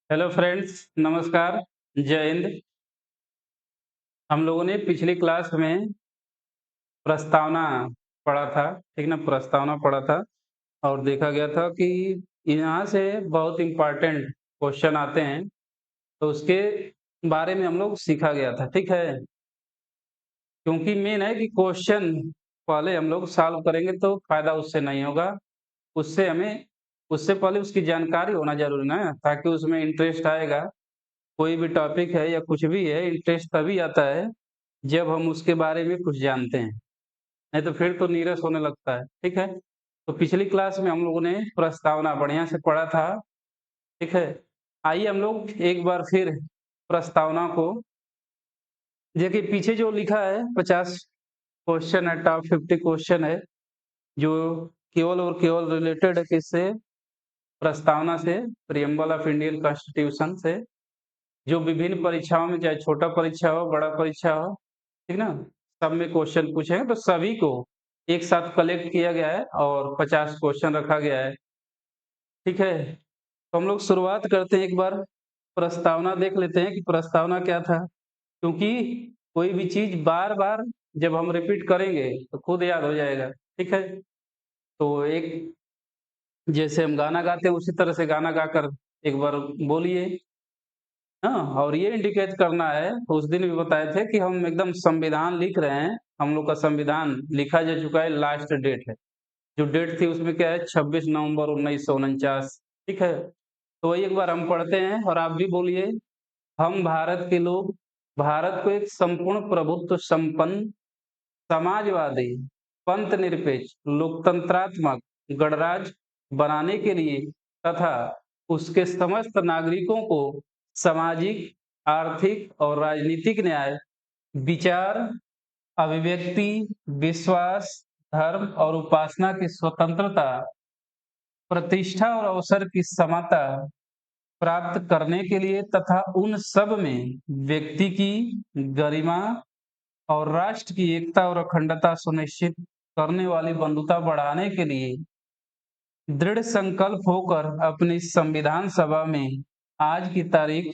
Hello friends, नमस्कार, जय हिंद। हम लोगों ने पिछली क्लास में प्रस्तावना पढ़ा था, ठीक ना? प्रस्तावना पढ़ा था और देखा गया था कि यहाँ से बहुत इम्पोर्टेंट क्वेश्चन आते हैं, तो उसके बारे में हम लोग सीखा गया था, ठीक है? क्योंकि मेन है कि क्वेश्चन पहले हम लोग सॉल्व करेंगे तो फायदा उससे नहीं होगा, उससे हमें उससे पहले उसकी जानकारी होना ज़रूरी ना, ताकि उसमें इंटरेस्ट आएगा। कोई भी टॉपिक है या कुछ भी है, इंटरेस्ट तभी आता है जब हम उसके बारे में कुछ जानते हैं, नहीं तो फिर तो नीरस होने लगता है, ठीक है? तो पिछली क्लास में हम लोगों ने प्रस्तावना बढ़िया से पढ़ा था, ठीक है? आइए हम लोग एक बार फिर प्रस्तावना को देखिए, पीछे जो लिखा है 50 क्वेश्चन है, टॉप 50 क्वेश्चन है, जो केवल और केवल रिलेटेड है किससे? प्रस्तावना से, प्रिएम्बल ऑफ इंडियन कॉन्स्टिट्यूशन से, जो विभिन्न परीक्षाओं में, चाहे छोटा परीक्षा हो, बड़ा परीक्षा हो, ठीक ना? सब में क्वेश्चन पूछे हैं, तो सभी को एक साथ कलेक्ट किया गया है और 50 क्वेश्चन रखा गया है, ठीक है? तो हम लोग शुरुआत करते हैं, एक बार प्रस्तावना देख लेते हैं कि प्रस्तावना क्या था? क्योंकि कोई भी चीज़ बार-बार जब हम रिपीट करेंगे, तो खुद याद हो जाएगा, ठीक है? तो एक जैसे हम गाना गाते हैं, उसी तरह से गाना गाकर एक बार बोलिए। हाँ, और ये इंडिकेट करना है, उस दिन भी बताए थे कि हम एकदम संविधान लिख रहे हैं, हम लोग का संविधान लिखा जा चुका है, लास्ट डेट है। जो डेट थी उसमें क्या है, 26 नवंबर 1949, ठीक है? तो वही एक बार हम पढ़ते हैं और आप भी बोलिए। हम भारत के लोग भारत को एक संपूर्ण प्रभुत्व संपन्न, समाजवादी, पंथ निरपेक्ष, लोकतंत्रात्मक गणराज्य बनाने के लिए तथा उसके समस्त नागरिकों को सामाजिक, आर्थिक और राजनीतिक न्याय, विचार, अभिव्यक्ति, विश्वास, धर्म और उपासना की स्वतंत्रता, प्रतिष्ठा और अवसर की समता प्राप्त करने के लिए तथा उन सब में व्यक्ति की गरिमा और राष्ट्र की एकता और अखंडता सुनिश्चित करने वाली बंधुता बढ़ाने के लिए दृढ़ संकल्प होकर अपनी संविधान सभा में आज की तारीख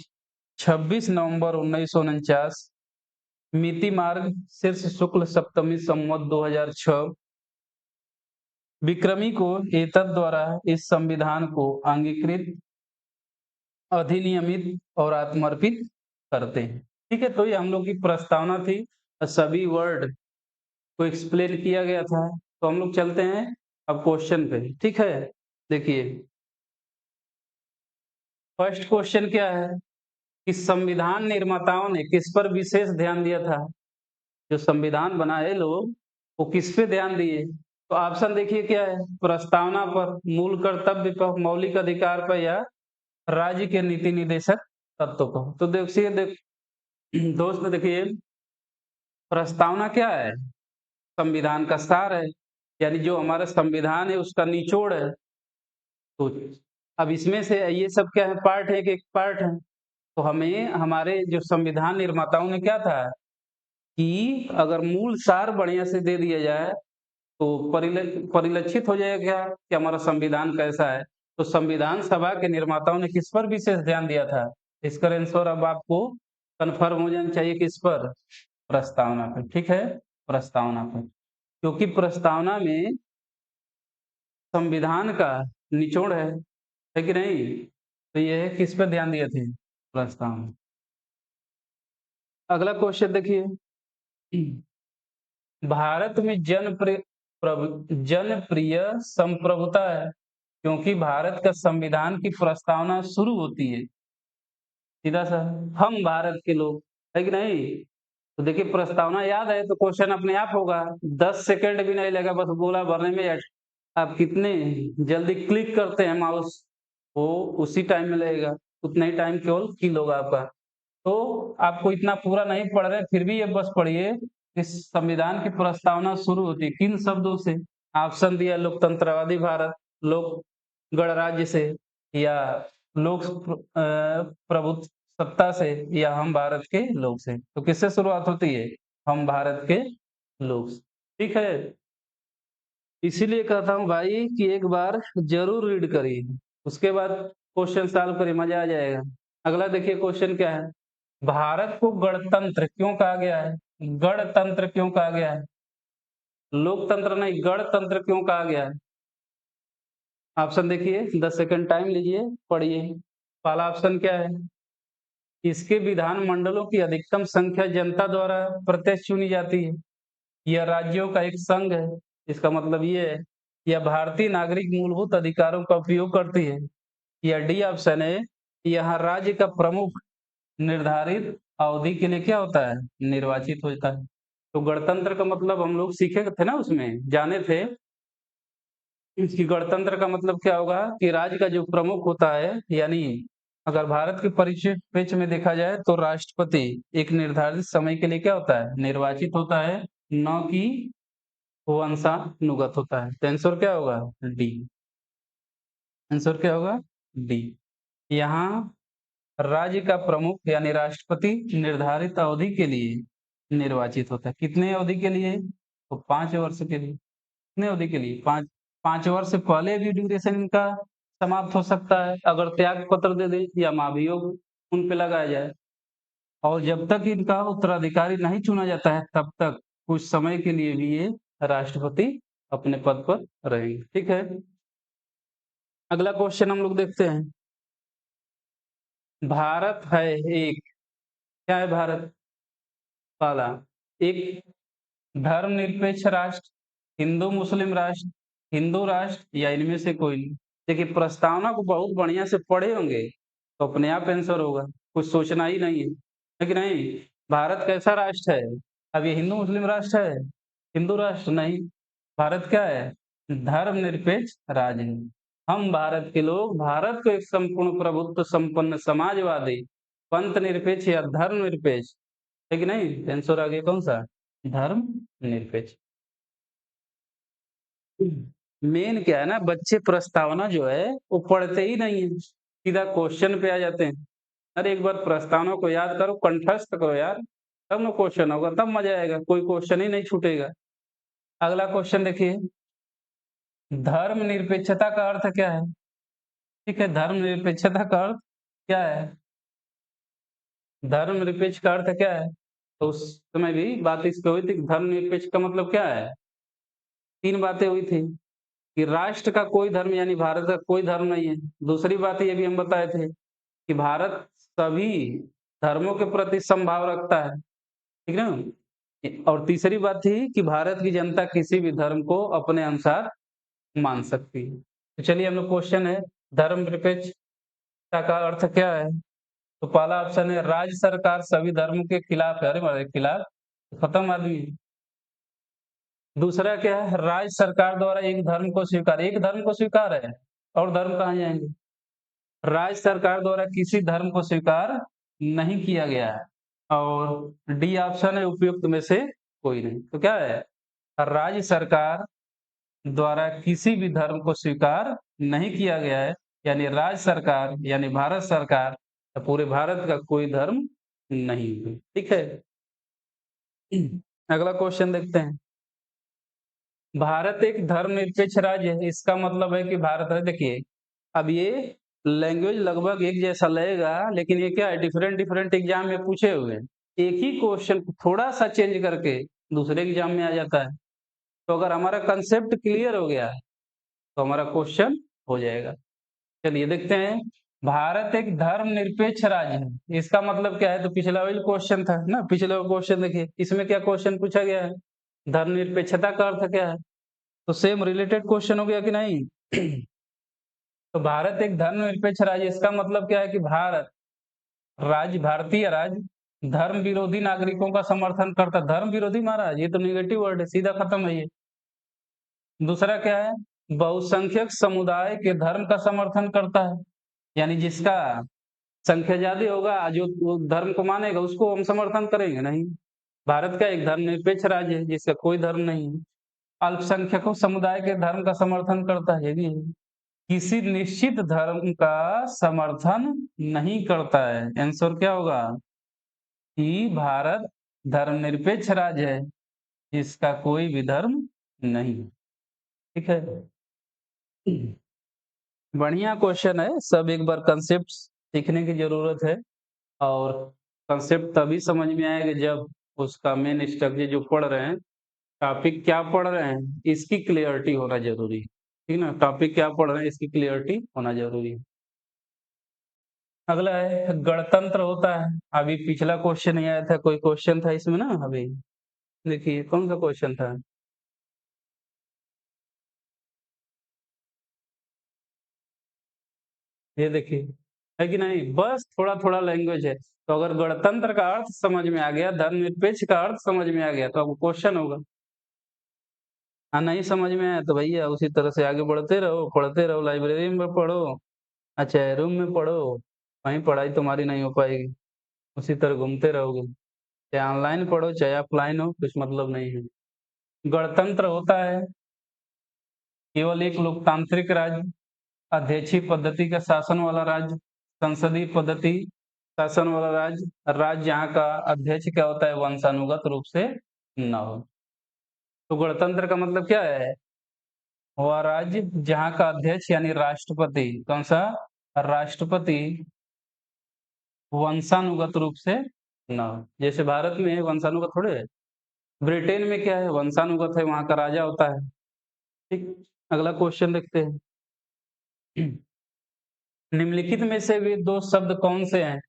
26 नवंबर 1949, मिति मार्ग शीर्ष शुक्ल सप्तमी संवत 2006 विक्रमी को एतद द्वारा इस संविधान को अंगीकृत, अधिनियमित और आत्मर्पित करते हैं, ठीक है? तो ये हम लोग की प्रस्तावना थी, सभी वर्ड को एक्सप्लेन किया गया था। तो हम लोग चलते हैं अब क्वेश्चन पे, ठीक है? देखिए, फर्स्ट क्वेश्चन क्या है कि संविधान निर्माताओं ने किस पर विशेष ध्यान दिया था? जो संविधान बनाए लोग, वो किस पे ध्यान दिए? तो ऑप्शन देखिए क्या है? प्रस्तावना पर, मूल कर्तव्य पर, मौलिक अधिकार पर या राज्य के नीति निर्देशक तत्व पर। तो देखिए दोस्त देखिए, प्रस्तावना क्या है? संविधान का सार है, यानी जो हमारा संविधान है उसका निचोड़ है। तो अब इसमें से ये सब क्या है? पार्ट है कि एक पार्ट है। तो हमें हमारे जो संविधान निर्माताओं ने क्या था कि अगर मूल सार बढ़िया से दे दिया जाए, तो परिलक्षित हो जाएगा कि हमारा संविधान कैसा है। तो संविधान सभा के निर्माताओं ने किस पर विशेष ध्यान दिया था? इसका आंसर अब आपको कन्फर्म हो जाना चाहिए, किस पर? प्रस्तावना पर, ठीक है? प्रस्तावना पर, क्योंकि प्रस्तावना में संविधान का निचोड़ है कि नहीं? तो ये है, किस पर ध्यान दिए थे? प्रस्तावना। अगला क्वेश्चन देखिए, भारत में जनप्रिय संप्रभुता है, क्योंकि भारत का संविधान की प्रस्तावना शुरू होती है सीधा सा, हम भारत के लोग, है कि नहीं? तो देखिए, प्रस्तावना याद है तो क्वेश्चन अपने आप होगा, 10 सेकंड भी नहीं लगेगा, बस गोला भरने में। आप कितने जल्दी क्लिक करते हैं माउस, वो उसी टाइम में लगेगा, उतना ही टाइम केवल किल होगा आपका। तो आपको इतना पूरा नहीं पढ़ रहे, फिर भी ये बस पढ़िए, इस संविधान की प्रस्तावना शुरू होती है किन शब्दों से? ऑप्शन दिया, लोकतंत्रवादी भारत, लोक गणराज्य से, या लोक प्रभुत्व सत्ता से, या हम भारत के लोग से। तो किससे शुरुआत होती है? हम भारत के लोग से, ठीक है? इसीलिए कहता हूँ भाई कि एक बार जरूर रीड करिए, उसके बाद क्वेश्चन सॉल्व करिए, मजा आ जाएगा। अगला देखिए क्वेश्चन क्या है, भारत को गणतंत्र क्यों कहा गया है? गणतंत्र क्यों कहा गया है? लोकतंत्र नहीं, गणतंत्र क्यों कहा गया है? ऑप्शन देखिए, 10 सेकंड टाइम लीजिए, पढ़िए। पहला ऑप्शन क्या है? इसके विधानमंडलों की अधिकतम संख्या जनता द्वारा प्रत्यक्ष चुनी जाती है। यह राज्यों का एक संघ है। इसका मतलब ये है, यह भारतीय नागरिक मूलभूत अधिकारों का उपयोग करती है। यह डी ऑप्शन है, यहाँ राज्य का प्रमुख निर्धारित अवधि के लिए क्या होता है? निर्वाचित होता है। तो गणतंत्र का मतलब हम लोग सीखे थे ना, उसमें जाने थे कि गणतंत्र का मतलब क्या होगा कि राज्य का जो प्रमुख होता है, यानी अगर भारत के परिप्रेक्ष्य में देखा जाए तो राष्ट्रपति एक निर्धारित समय के लिए क्या होता है? निर्वाचित होता है, न कि वंशानुगत होता है। तो आंसर क्या होगा? डी। आंसर क्या होगा? डी। यहाँ राज्य का प्रमुख यानी राष्ट्रपति निर्धारित अवधि के लिए निर्वाचित होता है। कितने अवधि के लिए? तो 5 वर्ष के लिए। कितने अवधि के लिए? 5 वर्ष से पहले भी ड्यूरेशन इनका समाप्त हो सकता है अगर त्याग पत्र दे दे या महाभियोग उन पे लगाया जाए। और जब तक इनका उत्तराधिकारी नहीं चुना जाता है तब तक कुछ समय के लिए भी ये राष्ट्रपति अपने पद पर रहेंगे। ठीक है, अगला क्वेश्चन हम लोग देखते हैं। भारत है एक, क्या है भारत? पहला, एक धर्मनिरपेक्ष राष्ट्र, हिंदू मुस्लिम राष्ट्र, हिंदू राष्ट्र या इनमें से कोई नहीं। देखिए प्रस्तावना को बहुत बढ़िया से पढ़े होंगे तो अपने आप आंसर होगा, कुछ सोचना ही नहीं है कि नहीं? भारत कैसा राष्ट्र है? अब ये हिंदू मुस्लिम राष्ट्र है? हिंदू राष्ट्र नहीं। भारत क्या है? धर्मनिरपेक्ष राज्य है। हम भारत के लोग भारत को एक संपूर्ण प्रभुत्व संपन्न समाजवादी पंथ निरपेक्ष या धर्म निरपेक्ष है कि नहीं? आंसर आगे कौन सा? धर्म निरपेक्ष। मेन क्या है ना, बच्चे प्रस्तावना जो है वो पढ़ते ही नहीं है, सीधा क्वेश्चन पे आ जाते हैं। अरे एक बार प्रस्तावना को याद करो, कंठस्थ करो यार, तब ना क्वेश्चन होगा, तब मजा आएगा, कोई क्वेश्चन ही नहीं छूटेगा। अगला क्वेश्चन देखिए, धर्म निरपेक्षता का अर्थ क्या है? ठीक है, धर्म निरपेक्षता का अर्थ क्या है? धर्म निरपेक्ष का अर्थ क्या है? तो उस समय भी बात इस पे हुई थी कि धर्म निरपेक्ष का मतलब क्या है? 3 बातें हुई थी कि राष्ट्र का कोई धर्म यानी भारत का कोई धर्म नहीं है। दूसरी बात ये भी हम बताए थे कि भारत सभी धर्मों के प्रति समभाव रखता है, ठीक है ना? और तीसरी बात थी कि भारत की जनता किसी भी धर्म को अपने अनुसार मान सकती है। तो चलिए हम लोग क्वेश्चन है, धर्मनिरपेक्षता का अर्थ क्या है? तो पहला ऑप्शन है, राज्य सरकार सभी धर्मों के खिलाफ है। अरे हमारे खिलाफ खत्म आदमी। दूसरा क्या है? राज्य सरकार द्वारा एक धर्म को स्वीकार, एक धर्म को स्वीकार है और धर्म कहाँ जाएंगे? राज्य सरकार द्वारा किसी धर्म को स्वीकार नहीं किया गया है। और डी ऑप्शन है, उपयुक्त में से कोई नहीं। तो क्या है? राज्य सरकार द्वारा किसी भी धर्म को स्वीकार नहीं किया गया है, यानी राज्य सरकार यानी भारत सरकार पूरे भारत का कोई धर्म नहीं है। ठीक है, अगला क्वेश्चन देखते हैं। भारत एक धर्मनिरपेक्ष राज्य है, इसका मतलब है कि भारत है, देखिए अब ये लैंग्वेज लगभग एक जैसा लगेगा लेकिन ये क्या है, डिफरेंट डिफरेंट एग्जाम में पूछे हुए हैं। एक ही क्वेश्चन को थोड़ा सा चेंज करके दूसरे एग्जाम में आ जाता है। तो अगर हमारा कंसेप्ट क्लियर हो गया तो हमारा क्वेश्चन हो जाएगा। चलिए देखते हैं, भारत एक धर्मनिरपेक्ष राज्य है, इसका मतलब क्या है? तो पिछला वही क्वेश्चन था ना, पिछला क्वेश्चन देखिए इसमें क्या क्वेश्चन पूछा गया है, धर्मनिरपेक्षता का अर्थ क्या है? तो सेम रिलेटेड क्वेश्चन हो गया कि नहीं? तो भारत एक धर्मनिरपेक्ष राज्य, इसका मतलब क्या है कि भारत राज्य, भारतीय राज्य धर्म विरोधी नागरिकों का समर्थन करता। धर्म विरोधी महाराज, ये तो नेगेटिव वर्ड है, सीधा खत्म है ये। दूसरा क्या है? बहुसंख्यक समुदाय के धर्म का समर्थन करता है, यानी जिसका संख्या ज्यादा होगा जो वो धर्म को मानेगा उसको हम समर्थन करेंगे नहीं। भारत का एक धर्मनिरपेक्ष राज्य है जिसका कोई धर्म नहीं है। अल्पसंख्यकों समुदाय के धर्म का समर्थन करता है, ये भी है। किसी निश्चित धर्म का समर्थन नहीं करता है। आंसर क्या होगा? कि भारत धर्मनिरपेक्ष राज्य है जिसका कोई भी धर्म नहीं। ठीक है, बढ़िया क्वेश्चन है, सब एक बार कंसेप्ट सीखने की ज़रूरत है और कंसेप्ट तभी समझ में आएगा जब उसका मेन स्ट्रक्चर जो पढ़ रहे हैं, टॉपिक क्या पढ़ रहे हैं, इसकी क्लियरिटी होना ज़रूरी है। ठीक ना? टॉपिक क्या पढ़ रहे हैं, इसकी क्लियरिटी होना ज़रूरी है। अगला है गणतंत्र होता है। अभी पिछला क्वेश्चन नहीं आया था, कोई क्वेश्चन था इसमें ना अभी? देखिए कौन सा क्वेश्चन था? ये देखिए, है कि नहीं? बस थोड़ा-थोड़ा लैंग्वेज है। तो अगर गणतंत्र का अर्थ समझ में आ गया, धर्मनिरपेक्ष का अर्थ समझ में आ गया, तो अब क्वेश्चन होगा। हाँ, नहीं समझ में आया तो भैया उसी तरह से आगे बढ़ते रहो, पढ़ते रहो, लाइब्रेरी में पढ़ो, चाहे रूम में पढ़ो, वहीं पढ़ाई तुम्हारी नहीं हो पाएगी। उसी तरह घूमते रहोगे। चाहे ऑनलाइन पढ़ो, चाहे ऑफलाइन हो, कुछ मतलब नहीं है। गणतंत्र होता है केवल एक लोकतांत्रिक राज्य, अध्यक्षीय पद्धति का शासन वाला राज्य, संसदीय पद्धति शासन वाला राज्य, राज्य जहाँ का अध्यक्ष क्या होता है वंशानुगत रूप से न हो। तो गणतंत्र का मतलब क्या है? वह राज्य जहाँ का अध्यक्ष यानी राष्ट्रपति, कौन सा? राष्ट्रपति वंशानुगत रूप से न हो। जैसे भारत में है वंशानुगत थोड़े है। ब्रिटेन में क्या है? वंशानुगत है, वहाँ का राजा होता है। ठीक। अगला क्वेश्चन देखते हैं। निम्नलिखित में से वे दो शब्द कौन से हैं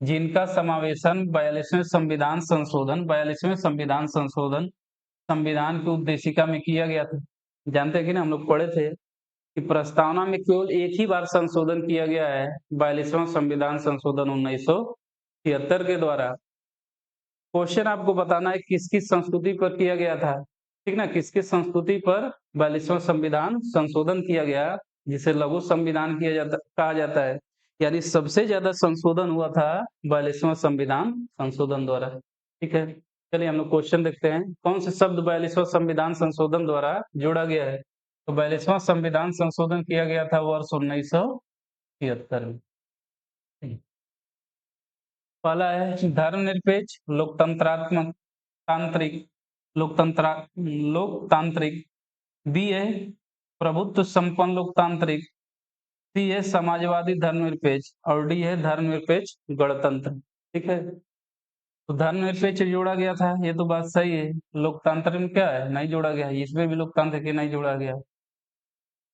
जिनका समावेशन 42वें संविधान संशोधन संविधान की उद्देशिका में किया गया था? जानते हैं कि ना, हम लोग पढ़े थे कि प्रस्तावना में केवल एक ही बार संशोधन किया गया है, 42वां संविधान संशोधन 1973 के द्वारा। क्वेश्चन आपको बताना है किसकी संस्तुति पर किया गया था, ठीक ना? किसकी संस्तुति पर 42वां संविधान संशोधन किया गया, जिसे लघु संविधान कहा जाता है। यानी सबसे ज्यादा संशोधन हुआ था 42वां संविधान संशोधन द्वारा। ठीक है, चलिए हम लोग क्वेश्चन देखते हैं। कौन से शब्द 42वां संविधान संशोधन द्वारा जोड़ा गया है? तो 42वां संविधान संशोधन किया गया था वर्ष 1973 में। पहला है धर्मनिरपेक्ष लोकतंत्रात्मक तांत्रिक लोकतंत्रा लोकतांत्रिक। बी है प्रभुत्व संपन्न लोकतांत्रिक। सी है समाजवादी धर्मनिरपेक्ष और डी है धर्मनिरपेक्ष गणतंत्र। ठीक है, तो धर्मनिरपेक्ष जोड़ा गया था, ये तो बात सही है। लोकतंत्र में क्या है? नहीं जोड़ा गया है। इसमें भी लोकतांत्रिक नहीं जोड़ा गया।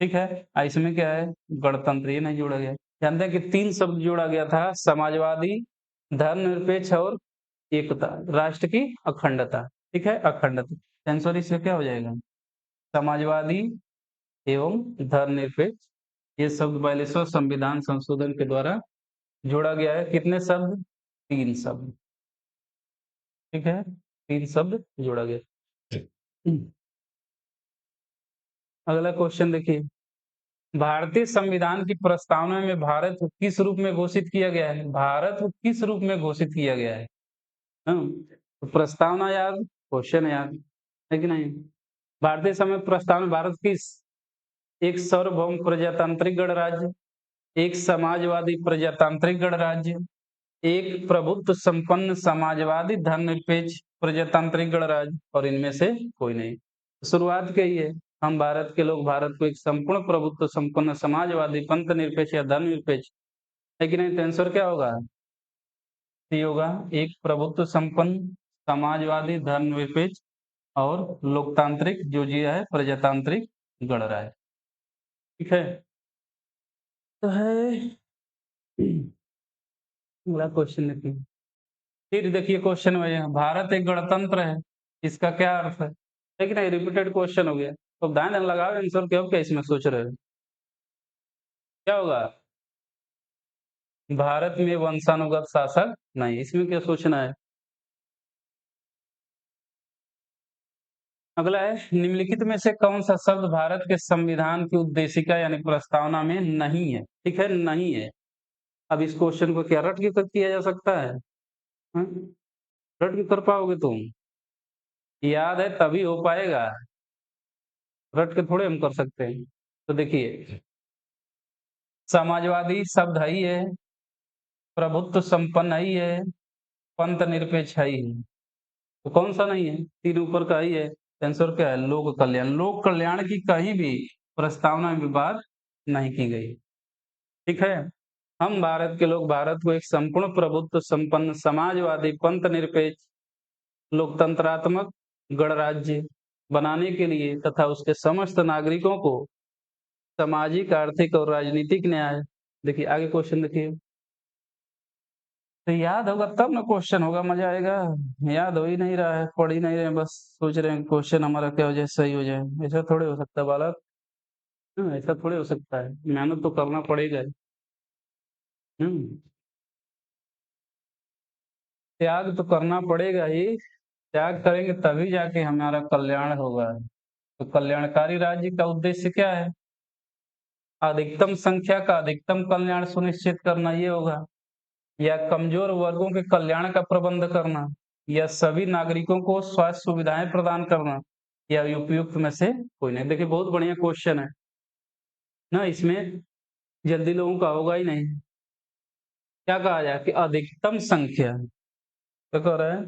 ठीक है, इसमें क्या है? गणतंत्र, ये नहीं जोड़ा गया। जानते हैं कि तीन शब्द जोड़ा गया था, समाजवादी, धर्मनिरपेक्ष और एकता, राष्ट्र की अखंडता। ठीक है, अखंडता आंसर इसका क्या हो जाएगा? समाजवादी एवं धर्मनिरपेक्ष, ये शब्द 42वां संविधान संशोधन के द्वारा जोड़ा गया है। कितने शब्द? तीन शब्द। ठीक है, तीन शब्द जोड़ा गया। अगला क्वेश्चन देखिए, भारतीय संविधान की प्रस्तावना में भारत को किस रूप में घोषित किया गया है? भारत को किस रूप में घोषित किया गया है? तो प्रस्तावना याद, क्वेश्चन याद, है कि नहीं? भारतीय समय प्रस्तावना भारत किस एक सार्वभौम प्रजातांत्रिक गणराज्य, एक समाजवादी प्रजातांत्रिक गणराज्य, एक प्रभुत्व संपन्न समाजवादी धर्मनिरपेक्ष प्रजातांत्रिक गणराज्य और इनमें से कोई नहीं। शुरुआत क्या ही है, हम भारत के लोग भारत को एक संपूर्ण प्रभुत्व संपन्न समाजवादी पंथ निरपेक्ष या धर्मनिरपेक्ष, है कि नहीं? तो आंसर क्या होगा? सी होगा, एक प्रभुत्व संपन्न समाजवादी धर्मनिरपेक्ष और लोकतांत्रिक जो जी है प्रजातांत्रिक गणराज्य। ठीक है, तो है अगला क्वेश्चन देखिए। फिर देखिए क्वेश्चन में भारत एक गणतंत्र है, इसका क्या अर्थ है? लेकिन रिपीटेड क्वेश्चन हो गया, तो ध्यान लगाओ आंसर क्या हो, क्या इसमें सोच रहे हो? क्या होगा? भारत में वंशानुगत शासक नहीं, इसमें क्या सोचना है? अगला है निम्नलिखित में से कौन सा शब्द भारत के संविधान की उद्देशिका यानी प्रस्तावना में नहीं है? ठीक है, नहीं है। अब इस क्वेश्चन को क्या रट के कर किया जा सकता है? हाँ? रट के कर पाओगे तुम? याद है तभी हो पाएगा, रट के थोड़े हम कर सकते हैं। तो देखिए, समाजवादी शब्द है ही है, प्रभुत्व संपन्न है ही है, पंथ निरपेक्ष है ही है। तो कौन सा नहीं है? तीन ऊपर का ही है। आंसर क्या है? लोक कल्याण। लोक कल्याण की कहीं भी प्रस्तावना में बात नहीं की गई। ठीक है, हम भारत के लोग भारत को एक संपूर्ण प्रभुत्व संपन्न समाजवादी पंथ निरपेक्ष लोकतंत्रात्मक गणराज्य बनाने के लिए तथा उसके समस्त नागरिकों को सामाजिक आर्थिक और राजनीतिक न्याय, देखिए आगे क्वेश्चन देखिए, तो याद होगा तब ना क्वेश्चन होगा, मजा आएगा। याद हो ही नहीं रहा है, पढ़ ही नहीं रहे हैं, बस सोच रहे हैं क्वेश्चन हमारा क्या हो जाए, सही हो जाए। ऐसा थोड़े हो सकता है बालक। ऐसा थोड़े हो सकता है, मेहनत तो करना पड़ेगा ही। हम्म त्याग तो करना पड़ेगा ही। त्याग करेंगे तभी जाके हमारा कल्याण होगा। तो कल्याणकारी राज्य का उद्देश्य क्या है? अधिकतम संख्या का अधिकतम कल्याण सुनिश्चित करना, ये होगा। या कमजोर वर्गों के कल्याण का प्रबंध करना, या सभी नागरिकों को स्वास्थ्य सुविधाएं प्रदान करना, या उपयुक्त में से कोई नहीं। देखिए बहुत बढ़िया क्वेश्चन है ना, इसमें जल्दी लोगों का होगा ही नहीं। क्या कहा जाए कि अधिकतम संख्या, क्या कह रहा है?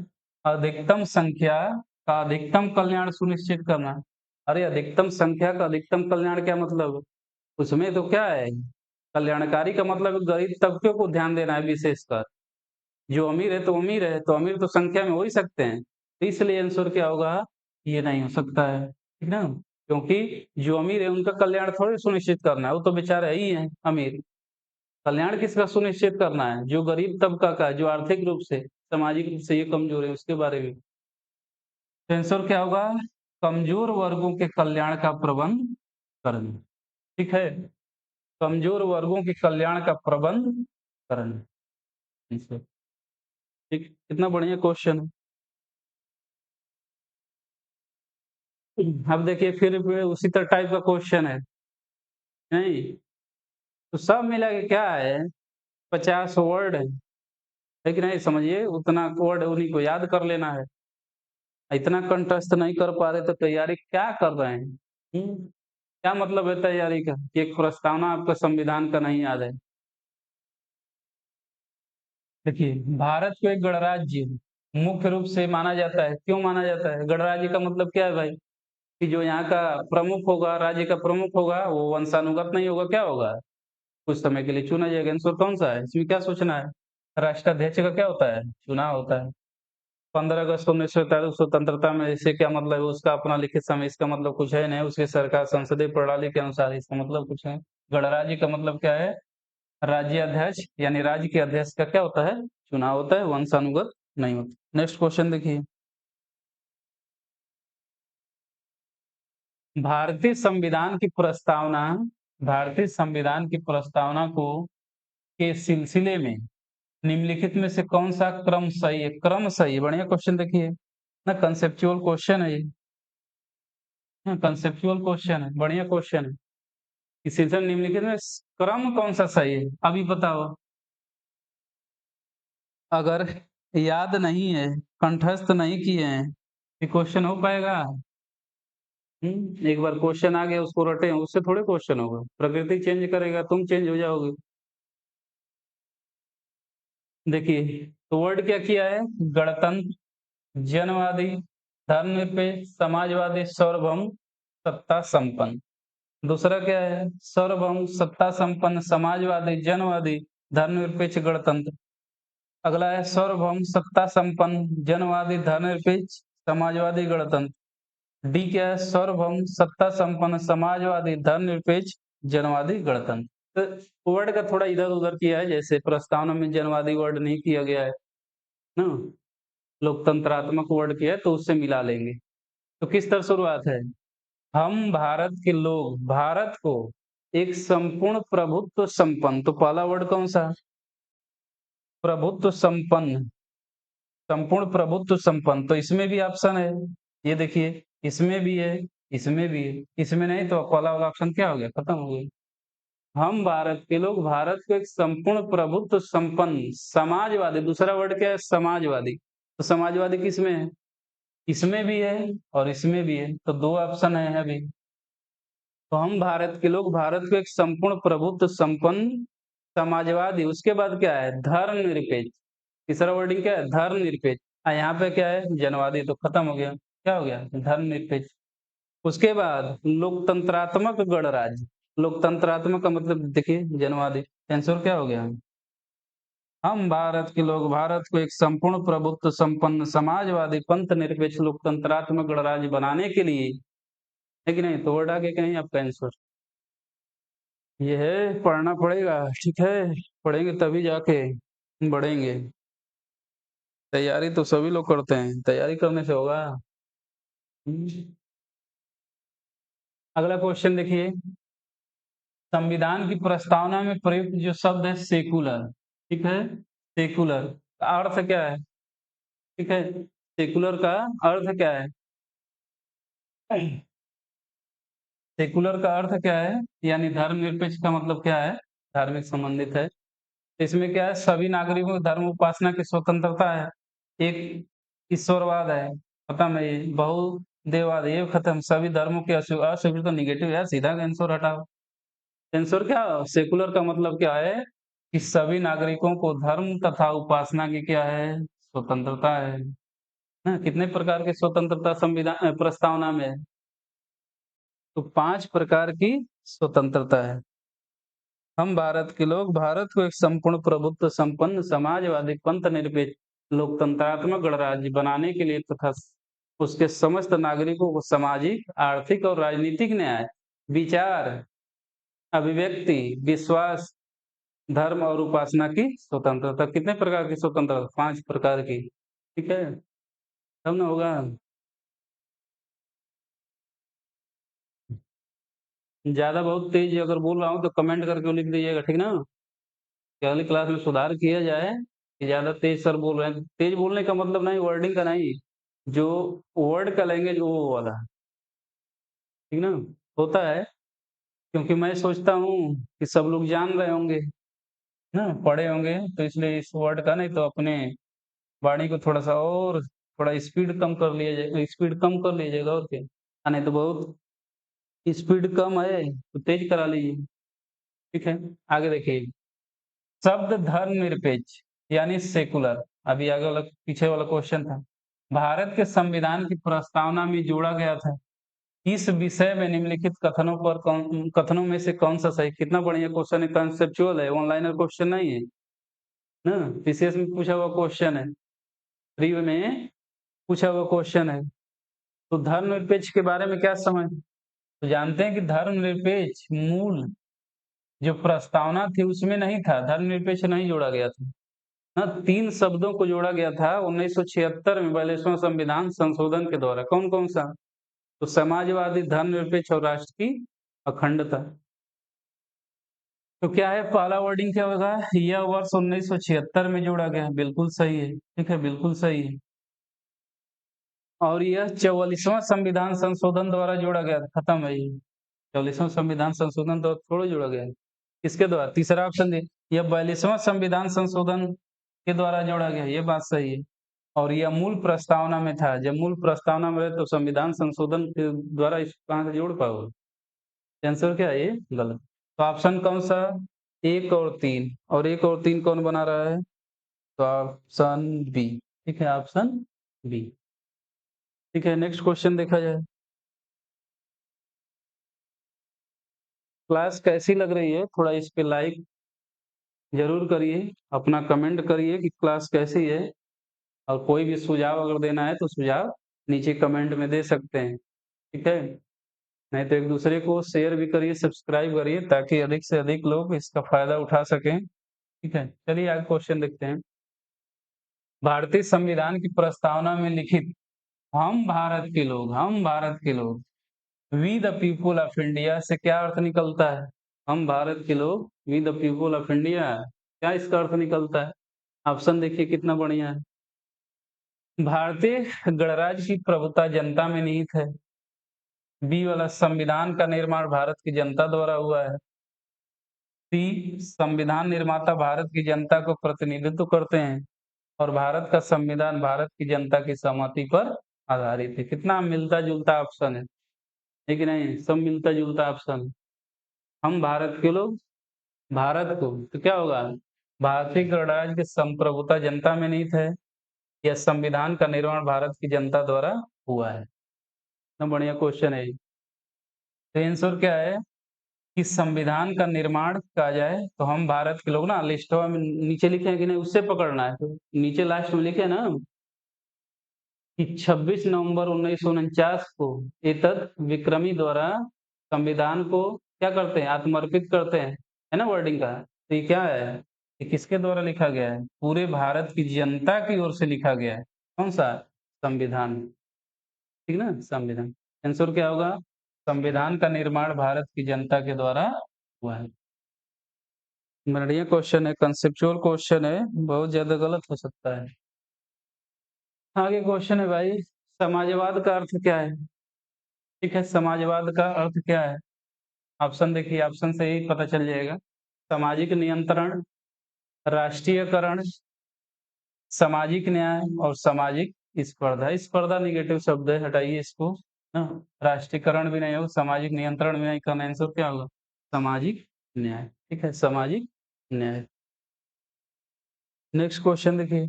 अधिकतम संख्या का अधिकतम कल्याण सुनिश्चित करना। अरे अधिकतम संख्या का अधिकतम कल्याण क्या मतलब? उसमें तो क्या है, कल्याणकारी का मतलब गरीब तबके को ध्यान देना है विशेषकर। जो अमीर है तो अमीर है, तो अमीर तो संख्या में हो ही सकते हैं, तो इसलिए आंसर क्या होगा, ये नहीं हो सकता है, ठीक ना। क्योंकि जो अमीर है उनका कल्याण थोड़ी सुनिश्चित करना है, वो तो बेचारे ही है अमीर। कल्याण किसका सुनिश्चित करना है? जो गरीब तबका का, जो आर्थिक रूप से सामाजिक रूप से ये कमजोर है, उसके बारे में। तो आंसर क्या होगा? कमजोर वर्गों के कल्याण का प्रबंध करना, ठीक है। कमजोर वर्गों के कल्याण का प्रबंध करना, ठीक। कितना बढ़िया क्वेश्चन है। अब देखिए फिर उसी तरह टाइप का क्वेश्चन है, नहीं? तो सब मिला के क्या है, 50 वर्ड है कि नहीं? समझिए उतना वर्ड उन्हीं को याद कर लेना है। इतना कंठस्थ नहीं कर पा रहे तो तैयारी क्या कर रहे हैं? क्या मतलब है तैयारी का कि एक प्रस्तावना आपका संविधान का नहीं याद है? देखिए भारत को एक गणराज्य मुख्य रूप से माना जाता है। क्यों माना जाता है? गणराज्य का मतलब क्या है भाई? कि जो यहाँ का प्रमुख होगा, राज्य का प्रमुख होगा, वो वंशानुगत नहीं होगा, क्या होगा, कुछ समय के लिए चुना जाएगा। आंसर कौन सा है इसमें, क्या सोचना है? राष्ट्राध्यक्ष का क्या होता है, चुनाव होता है। 15 अगस्त 1947 स्वतंत्रता में इसे क्या मतलब है, उसका अपना लिखित समय, इसका मतलब कुछ है नहीं, उसकी सरकार संसदीय प्रणाली के अनुसार, इसका मतलब कुछ है। गणराज्य का मतलब क्या है? राज्य अध्यक्ष यानी राज्य के अध्यक्ष का क्या होता है, चुनाव होता है, वंशानुगत नहीं होता। नेक्स्ट क्वेश्चन देखिए, भारतीय संविधान की प्रस्तावना, भारतीय संविधान की प्रस्तावना को के सिलसिले में निम्नलिखित में से कौन सा क्रम सही है? क्रम सही है, बढ़िया क्वेश्चन देखिए ना, कंसेप्चुअल क्वेश्चन है ये। कंसेप्चुअल क्वेश्चन है, बढ़िया क्वेश्चन है। इस सिलसिले में निम्नलिखित में क्रम कौन सा सही है, अभी बताओ। अगर याद नहीं है, कंठस्थ नहीं किए हैं, ये क्वेश्चन हो पाएगा? एक बार क्वेश्चन आ गया उसको रटे, उससे थोड़े क्वेश्चन होगा। प्रकृति चेंज करेगा, तुम चेंज हो जाओगे। देखिए तो वर्ड क्या किया है, गणतंत्र, जनवादी, धर्मनिरपेक्ष, समाजवादी, सार्वभौम, सत्ता संपन्न। दूसरा क्या है, सार्वभौम, सत्ता संपन्न, समाजवादी, जनवादी, धर्मनिरपेक्ष, गणतंत्र। अगला है सार्वभौम, सत्ता संपन्न, जनवादी, धर्मनिरपेक्ष, समाजवादी, गणतंत्र। डी क्या है, सार्वभौम, सत्ता संपन्न, समाजवादी, धर्मनिरपेक्ष, जनवादी, गणतंत्र। तो वर्ड का थोड़ा इधर उधर किया है, जैसे प्रस्तावना में जनवादी वर्ड नहीं किया गया है ना, लोकतंत्रात्मक वर्ड किया है, तो उससे मिला लेंगे। तो किस तरह शुरुआत है, हम भारत के लोग भारत को एक संपूर्ण प्रभुत्व संपन्न, तो पहला वर्ड कौन सा, प्रभुत्व संपन्न, संपूर्ण प्रभुत्व संपन्न, तो इसमें भी ऑप्शन है, ये देखिए इसमें भी है, इसमें भी है, इसमें नहीं तो पहला वाला ऑप्शन क्या हो गया, खत्म हो गया। हम भारत के लोग भारत को एक संपूर्ण प्रभुत्व संपन्न समाजवादी, दूसरा वर्ड क्या है, समाजवादी, तो समाजवादी किस में है, इसमें भी है और इसमें भी है, तो दो ऑप्शन है अभी। तो हम भारत के लोग भारत को एक संपूर्ण प्रभुत्व संपन्न समाजवादी, उसके बाद क्या है, धर्मनिरपेक्ष, तीसरा वर्डिंग क्या है, धर्मनिरपेक्ष, यहाँ पे क्या है, जनवादी, तो खत्म हो गया, क्या हो गया, धर्मनिरपेक्ष। उसके बाद लोकतंत्रात्मक गणराज्य, लोकतंत्रात्मक का मतलब देखिए जनवादी, आंसर क्या हो गया? हम भारत के लोग भारत को एक संपूर्ण प्रभुत्व संपन्न समाजवादी पंथ निरपेक्ष लोकतंत्रात्मक गणराज्य बनाने के लिए, है कि नहीं? तो वर्ड आगे कहीं आपका आंसर ये है, पढ़ना पड़ेगा, ठीक है? पढ़ेंगे तभी जाके बढ़ेंगे। तैयारी तो सभी लोग करते हैं, तैयारी करने से होगा। अगला क्वेश्चन देखिए, संविधान की प्रस्तावना में प्रयुक्त जो शब्द है सेकुलर, ठीक है? सेकुलर का अर्थ क्या है? ठीक है, सेकुलर का अर्थ क्या है? सेकुलर का अर्थ क्या है? यानी धर्मनिरपेक्ष का मतलब क्या है? धार्मिक संबंधित है। इसमें क्या है? सभी नागरिकों को धर्म उपासना की स्वतंत्रता है। एक ईश्वरवाद है, खत्म है ये। बहुदेववाद ये खत्म। सभी धर्मों की अस्वीकृति तो निगेटिव है यार, सीधा आंसर हटाओ। आंसर क्या? सेकुलर का मतलब क्या है? कि सभी नागरिकों को धर्म तथा उपासना की क्या है? स्वतंत्रता है। ना, कितने प्रकार की स्वतंत्रता संविधान प्रस्तावना में है? तो 5 प्रकार की स्वतंत्रता है। हम भारत के लोग भारत को एक संपूर्ण प्रभुत्व संपन्न समाजवादी पंथ निरपेक्ष लोकतंत्रात्मक गणराज्य बनाने के लिए तथा उसके समस्त नागरिकों को सामाजिक, आर्थिक और राजनीतिक न्याय, विचार, अभिव्यक्ति, विश्वास, धर्म और उपासना की स्वतंत्रता। कितने प्रकार की स्वतंत्रता? 5 प्रकार की, ठीक है? तब ना होगा। ज्यादा बहुत तेज अगर बोल रहा हूँ तो कमेंट करके लिख दीजिएगा, ठीक ना? कि अगली क्लास में सुधार किया जाए कि ज्यादा तेज सर बोल रहे हैं। तेज बोलने का मतलब नहीं वर्डिंग का नहीं, जो वर्ड का लैंग्वेज वो वाला, ठीक ना? होता है, क्योंकि मैं सोचता हूँ कि सब लोग जान रहे होंगे ना, पढ़े होंगे, तो इसलिए इस वर्ड का नहीं तो अपने वाणी को थोड़ा सा और थोड़ा स्पीड कम कर लिया जाए, स्पीड कम कर लीजिएगा और क्या। नहीं तो बहुत स्पीड कम है तो तेज करा लीजिए, ठीक है? आगे देखिए, शब्द धर्मनिरपेक्ष यानी सेकुलर, अभी आगे वाला पीछे वाला क्वेश्चन था, भारत के संविधान की प्रस्तावना में जोड़ा गया था। इस विषय में निम्नलिखित कथनों में से कौन सा सही? कितना बढ़िया क्वेश्चन है, कंसेप्चुअल है, ऑनलाइनर क्वेश्चन नहीं है ना, पीसीएस में पूछा हुआ क्वेश्चन है, प्री में पूछा हुआ क्वेश्चन है। तो धर्मनिरपेक्ष के बारे में क्या समझ, तो जानते हैं कि धर्मनिरपेक्ष मूल जो प्रस्तावना थी उसमें नहीं था, धर्मनिरपेक्ष नहीं जोड़ा गया था। हाँ, 3 शब्दों को जोड़ा गया था 1976 में 42वां संविधान संशोधन के द्वारा। कौन कौन सा? तो समाजवादी, धर्मनिरपेक्ष और राष्ट्र की अखंडता। तो क्या है पहला वर्डिंग क्या होगा? यह वर्ष 1976 में जोड़ा गया, बिल्कुल सही है, ठीक है, बिल्कुल सही है। और यह 44वां संविधान संशोधन द्वारा जोड़ा गया, खत्म है ये। 44वां संविधान संशोधन द्वारा थोड़ा जोड़ा गया है, किसके द्वारा? तीसरा ऑप्शन दे, यह 42वां संविधान संशोधन के द्वारा जोड़ा गया, ये बात सही है। और यह मूल प्रस्तावना में था, जब मूल प्रस्तावना में रहे तो संविधान संशोधन के द्वारा इस कहाँ से जोड़ पाओगे? आंसर क्या है? ये गलत। तो ऑप्शन कौन सा? 1 और 3, और 1 और 3 कौन बना रहा है? तो ऑप्शन बी, ठीक है, ऑप्शन बी। ठीक है, नेक्स्ट क्वेश्चन देखा जाए। क्लास कैसी लग रही है? थोड़ा इस पे लाइक जरूर करिए, अपना कमेंट करिए कि क्लास कैसी है, और कोई भी सुझाव अगर देना है तो सुझाव नीचे कमेंट में दे सकते हैं, ठीक है? नहीं तो एक दूसरे को शेयर भी करिए, सब्सक्राइब करिए, ताकि अधिक से अधिक लोग इसका फायदा उठा सकें, ठीक है? चलिए आगे क्वेश्चन देखते हैं। भारतीय संविधान की प्रस्तावना में लिखित हम भारत के लोग we the people of India से क्या अर्थ निकलता है? हम भारत के लोग we the people of India, क्या इसका अर्थ निकलता है? ऑप्शन देखिए कितना बढ़िया है। भारतीय गणराज्य की प्रभुता जनता में निहित है। बी वाला, संविधान का निर्माण भारत की जनता द्वारा हुआ है। सी, संविधान निर्माता भारत की जनता को प्रतिनिधित्व करते हैं और भारत का संविधान भारत की जनता की सहमति पर आधारित है। कितना मिलता जुलता ऑप्शन है कि नहीं? सब मिलता जुलता ऑप्शन। हम भारत के लोग भारत को, तो क्या होगा? भारतीय गणराज्य की संप्रभुता जनता में निहित है, यह संविधान का निर्माण भारत की जनता द्वारा हुआ है। इतना बढ़िया क्वेश्चन है। तो आंसर क्या है? कि संविधान का निर्माण कहा जाए तो हम भारत के लोग ना लिस्टवा में नीचे लिखे हैं कि नहीं उससे पकड़ना है। तो नीचे लास्ट में लिखे हैं ना कि 26 नवंबर 1949 को एतत् विक्रमी द्वारा संविधान को क्या करते हैं आत्मर्पित करते हैं, है ना वर्डिंग का। तो ये क्या है? ये किसके द्वारा लिखा गया है? पूरे भारत की जनता की ओर से लिखा गया है। कौन सा? संविधान, ठीक ना? संविधान। आंसर क्या होगा? संविधान का निर्माण भारत की जनता के द्वारा हुआ है। बढ़िया क्वेश्चन है, कंसेप्चुअल क्वेश्चन है, बहुत ज्यादा गलत हो सकता है। आगे क्वेश्चन है भाई, समाजवाद का अर्थ क्या है? ठीक है, समाजवाद का अर्थ क्या है? ऑप्शन देखिए, ऑप्शन से ही पता चल जाएगा। सामाजिक नियंत्रण, राष्ट्रीयकरण, सामाजिक न्याय और सामाजिक स्पर्धा। स्पर्धा निगेटिव शब्द है, हटाइए इसको ना। राष्ट्रीयकरण भी नहीं होगा, सामाजिक नियंत्रण भी नहीं करना। आंसर क्या होगा? सामाजिक न्याय। ठीक है, सामाजिक न्याय। नेक्स्ट क्वेश्चन देखिए,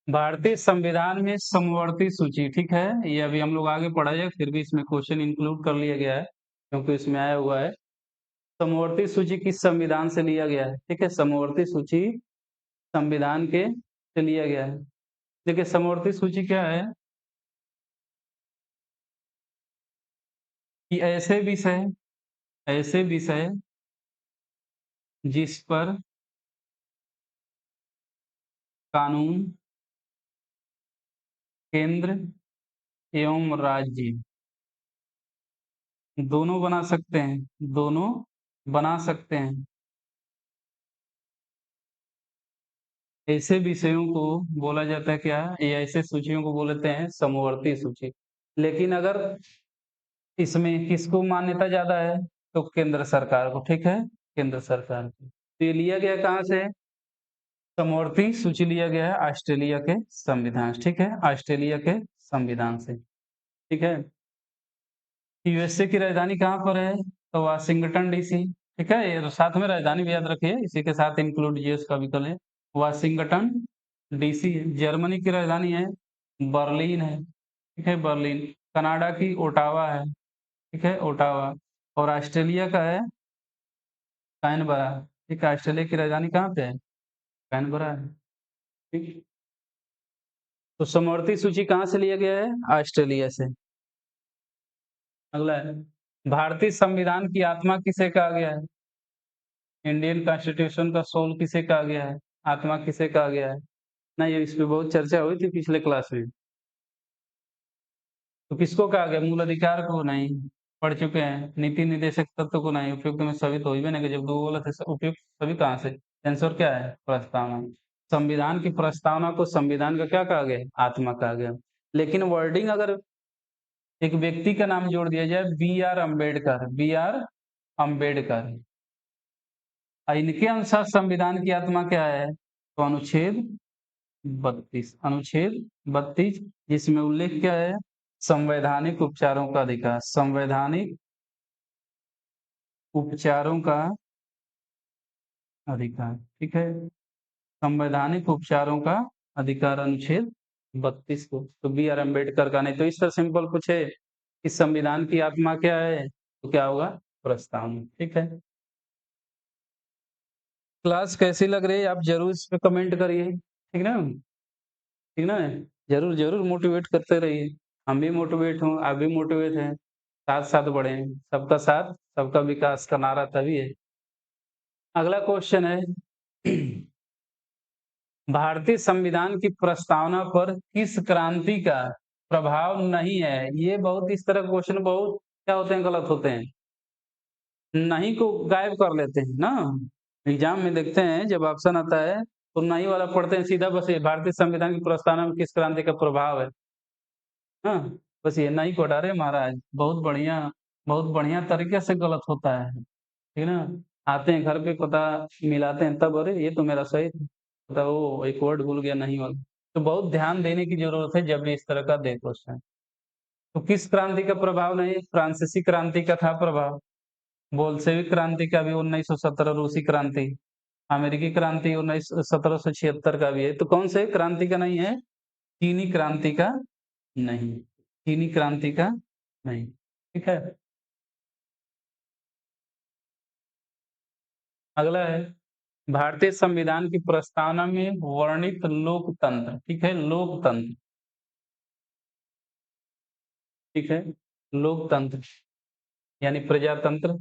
भारतीय संविधान में समवर्ती सूची, ठीक है, ये अभी हम लोग आगे पढ़ा जाए, फिर भी इसमें क्वेश्चन इंक्लूड कर लिया गया है क्योंकि इसमें आया हुआ है। समवर्ती सूची किस संविधान से लिया गया है? ठीक है, समवर्ती सूची संविधान के से लिया गया है। देखिए समवर्ती सूची क्या है कि ऐसे विषय जिस पर कानून केंद्र एवं राज्य दोनों बना सकते हैं, दोनों बना सकते हैं, ऐसे विषयों को बोला जाता है क्या? ये ऐसे सूचियों को बोलते हैं समवर्ती सूची। लेकिन अगर इसमें किसको मान्यता ज्यादा है? तो केंद्र सरकार को, ठीक है, केंद्र सरकार को। तो ये लिया गया कहाँ से? समवर्ती सूची लिया गया है ऑस्ट्रेलिया के संविधान, ठीक है, ऑस्ट्रेलिया के संविधान से। ठीक है, यूएसए की राजधानी कहाँ पर है? तो वाशिंगटन डीसी। ठीक है, ये साथ में राजधानी भी याद रखिए, इसी के साथ इंक्लूड जीएस का भी कर लें। वाशिंगटन डीसी है। जर्मनी की राजधानी है बर्लिन है, ठीक है, बर्लिन। कनाडा की ओटावा है, ठीक है, ओटावा। और ऑस्ट्रेलिया का है कैनबरा। ठीक है, ऑस्ट्रेलिया की राजधानी कहाँ पे है? कैनबरा है। ठीक, तो समवर्ती सूची कहाँ से लिया गया है? ऑस्ट्रेलिया से। अगला है, भारतीय संविधान की आत्मा किसे कहा गया है? इंडियन कॉन्स्टिट्यूशन का सोल किसे कहा गया है? आत्मा किसे कहा गया है? ना ये इस पे बहुत चर्चा हुई थी पिछले क्लास में। तो किसको कहा गया? मूल अधिकार को नहीं, पढ़ चुके हैं। नीति निर्देशक तत्व को नहीं, उपयुक्त में सभी तो ही नहीं, जब दो गलत है उपयुक्त सभी कहाँ से? आंसर क्या है? प्रस्तावना। संविधान की प्रस्तावना को संविधान का क्या कहा गया? आत्मा कहा गया। लेकिन वर्डिंग अगर एक व्यक्ति का नाम जोड़ दिया जाए, B R Ambedkar, B R Ambedkar, इनके अनुसार संविधान की आत्मा क्या है? तो अनुच्छेद 32, अनुच्छेद 32, जिसमें उल्लेख क्या है? संवैधानिक उपचारों का अधिकार, संवैधानिक उपचारों का अधिकार। ठीक है, संवैधानिक उपचारों का अधिकार, अनुच्छेद 32 को। तो बी आर अम्बेडकर का। नहीं तो इस तरह सिंपल पूछे इस संविधान की आत्मा क्या है, तो क्या होगा? प्रस्तावना। ठीक है, क्लास कैसी लग रही है आप जरूर इस पे कमेंट करिए, ठीक ना? ठीक ना? जरूर जरूर मोटिवेट करते रहिए। हम भी मोटिवेट हूँ, आप भी मोटिवेट हैं, साथ साथ बढ़े। सबका साथ सबका विकास का नारा तभी है। अगला क्वेश्चन है भारतीय संविधान की प्रस्तावना पर किस क्रांति का प्रभाव नहीं है? ये बहुत इस तरह क्वेश्चन बहुत क्या होते हैं, गलत होते हैं। नहीं को गायब कर लेते हैं ना। एग्जाम में देखते हैं जब ऑप्शन आता है तो नहीं वाला पढ़ते हैं सीधा, बस ये भारतीय संविधान की प्रस्तावना में किस क्रांति का प्रभाव है, हाँ, बस ये नहीं को हटा रहे महाराज। बहुत बढ़िया तरीके से गलत होता है, ठीक ना? आते हैं घर पे पता मिलाते हैं तब, अरे ये तो मेरा सही था, पता वो एक वर्ड भूल गया नहीं वाला। तो बहुत ध्यान देने की जरूरत है जब भी इस तरह का दे क्वेश्चन। तो किस क्रांति का प्रभाव नहीं? फ्रांसीसी क्रांति का था प्रभाव, बोल्शेविक क्रांति का भी 1917, रूसी क्रांति, अमेरिकी क्रांति 1776 का भी है। तो कौन से क्रांति का नहीं है? चीनी क्रांति का नहीं, चीनी क्रांति का नहीं। ठीक है, अगला है भारतीय संविधान की प्रस्तावना में वर्णित लोकतंत्र, ठीक है, लोकतंत्र, ठीक है, लोकतंत्र यानी प्रजातंत्र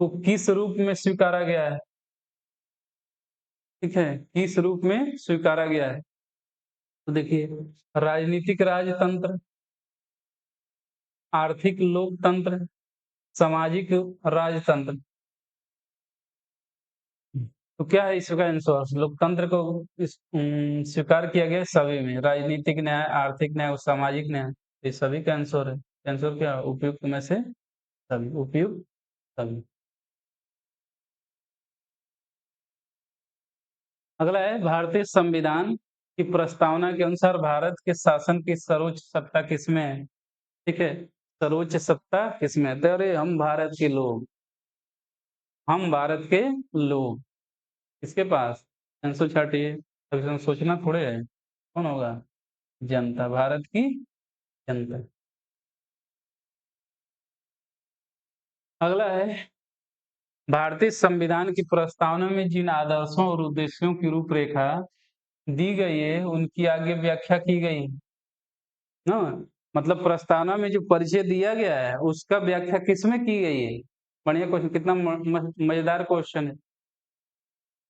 को किस रूप में स्वीकारा गया है? ठीक है, किस रूप में स्वीकारा गया है? तो देखिए, राजनीतिक राजतंत्र, आर्थिक लोकतंत्र, सामाजिक राजतंत्र। तो क्या है इसका आंसर? लोकतंत्र को स्वीकार किया गया है सभी में, राजनीतिक न्याय, आर्थिक न्याय और सामाजिक न्याय, ये सभी का आंसर है। आंसर क्या है? उपयुक्त में से सभी, उपयुक्त सभी। अगला है भारतीय संविधान की प्रस्तावना के अनुसार भारत के शासन की सर्वोच्च सत्ता किसमें है? ठीक है, सर्वोच्च सत्ता किसमें है? तो अरे हम भारत के लोग, हम भारत के लोग, किसके पास आंसर छाटिए। अब इसमें सोचना थोड़े है, कौन होगा? जनता, भारत की जनता। अगला है भारतीय संविधान की प्रस्तावना में जिन आदर्शों और उद्देश्यों की रूपरेखा दी गई है उनकी आगे व्याख्या की गई है ना। मतलब प्रस्तावना में जो परिचय दिया गया है उसका व्याख्या किसमें की गई है? बढ़िया क्वेश्चन, कितना मजेदार क्वेश्चन है।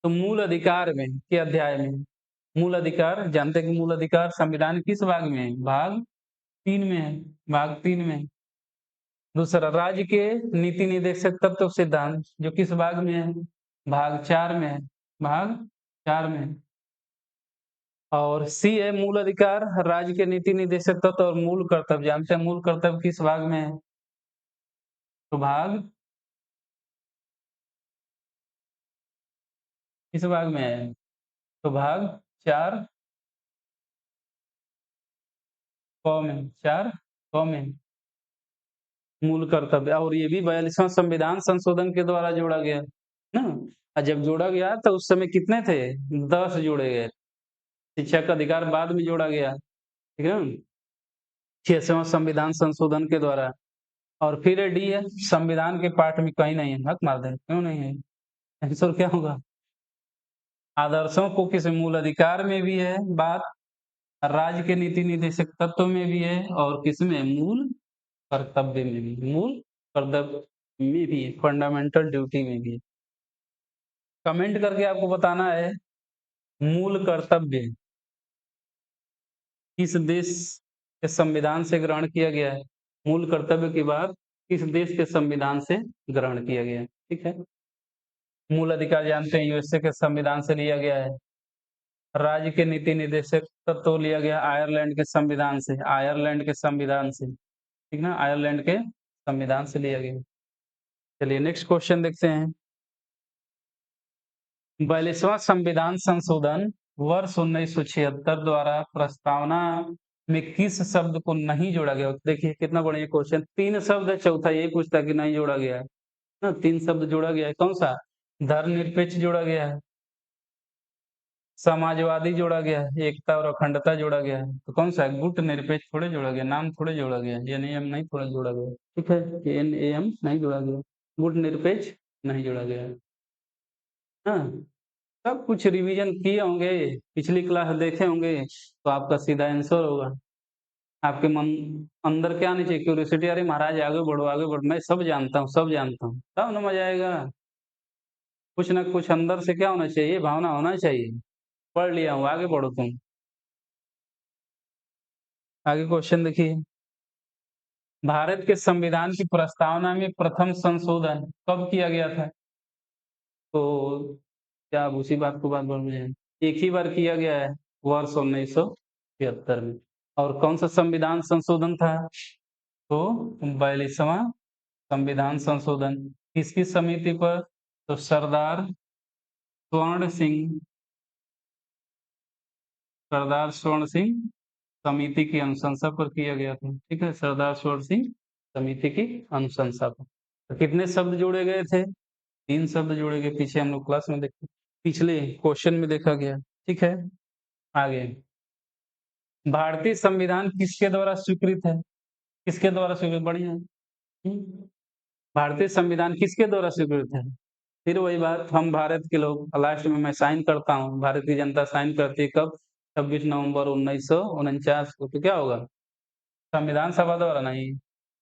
तो मूल अधिकार में, के अध्याय में, मूल अधिकार जानते हैं कि मूल अधिकार संविधान किस भाग में है? भाग 3 में है, भाग 3 में। दूसरा, राज्य के नीति निर्देशक तत्व सिद्धांत जो किस भाग में है? भाग 4 में है, भाग 4 में है। और सी है मूल अधिकार, राज्य के नीति निर्देशक तत्व और मूल कर्तव्य। जानते हैं मूल कर्तव्य किस भाग में है? तो भाग किस भाग में है? तो भाग 4 क में, 4 क में मूल कर्तव्य। और ये भी 42वां संविधान संशोधन के द्वारा जोड़ा गया ना। और जब जोड़ा गया तो उस समय कितने थे? 10 जोड़े गए। शिक्षा का अधिकार बाद में जोड़ा गया, ठीक है ना, 66वां संविधान संशोधन के द्वारा। और फिर डी है संविधान के पाठ में कहीं नहीं है, हक मार दे, क्यों नहीं है? आंसर क्या होगा? आदर्शों को किस मूल अधिकार में भी है बात, राज्य के नीति निर्देशक तत्व में भी है, और किसमें? मूल कर्तव्य में भी, मूल कर्तव्य में भी, फंडामेंटल ड्यूटी में भी। कमेंट करके आपको बताना है मूल कर्तव्य किस देश के संविधान से ग्रहण किया गया है? मूल कर्तव्य की बात किस देश के संविधान से ग्रहण किया गया है? ठीक है, मूल अधिकार जानते हैं यूएसए के संविधान से लिया गया है। राज्य के नीति निर्देशक तत्व तो लिया गया आयरलैंड के संविधान से, आयरलैंड के संविधान से, ठीक ना, आयरलैंड के संविधान से लिया गया। चलिए नेक्स्ट क्वेश्चन देखते हैं। 42वां संविधान संशोधन वर्ष 1976 द्वारा प्रस्तावना में किस शब्द को नहीं जोड़ा गया? देखिए कितना बढ़िया क्वेश्चन, 3 शब्द है, चौथा यही पूछता कि नहीं जोड़ा गया है ना। 3 शब्द जोड़ा गया है, कौन सा? धर्मनिरपेक्ष जोड़ा गया है, समाजवादी जोड़ा गया है, एकता और अखंडता जोड़ा गया है। तो कौन सा है? गुट निरपेक्ष थोड़े जोड़ा गया, नाम थोड़े जोड़ा गया, एनएम नहीं थोड़ा जोड़ा गया, ठीक है, एनएम नहीं जोड़ा गया, गुट निरपेक्ष नहीं जोड़ा गया है। हाँ, सब कुछ रिवीजन किए होंगे, पिछली क्लास देखे होंगे, तो आपका सीधा आंसर होगा। आपके मन अंदर क्या आनी चाहिए? क्यूरियोसिटी, अरे महाराज आगे बढ़ो, आगे बढ़ो, मैं सब जानता हूँ, सब जानता हूँ, तब ना मजा आएगा। कुछ ना कुछ अंदर से क्या होना चाहिए? भावना होना चाहिए, पढ़ लिया हूँ, आगे बढ़ो तुम। आगे क्वेश्चन देखिए, भारत के संविधान की प्रस्तावना में प्रथम संशोधन कब किया गया था? तो क्या आप उसी बात को बार-बार बुझाएँ? एक ही बार किया गया है, वर्ष 1973 में। और कौन सा संविधान संशोधन था? तो 42वां संविधान संशोधन। किसकी समिति पर? तो सरदार स्वर्ण सिंह समिति की अनुशंसा पर किया गया था, ठीक है, सरदार स्वर्ण सिंह समिति की अनुशंसा पर। तो कितने शब्द जोड़े गए थे? 3 शब्द जोड़े गए, पीछे हम लोग क्लास में देखे, पिछले क्वेश्चन में देखा गया, ठीक है। आगे, भारतीय संविधान किसके द्वारा स्वीकृत है? किसके द्वारा स्वीकृत? बढ़िया है। भारतीय संविधान किसके द्वारा स्वीकृत है? फिर वही बात, हम भारत के लोग, लास्ट में मैं साइन करता हूँ, भारत की जनता साइन करती है कब? 26 नवंबर 1949 को। तो क्या होगा? संविधान सभा द्वारा नहीं,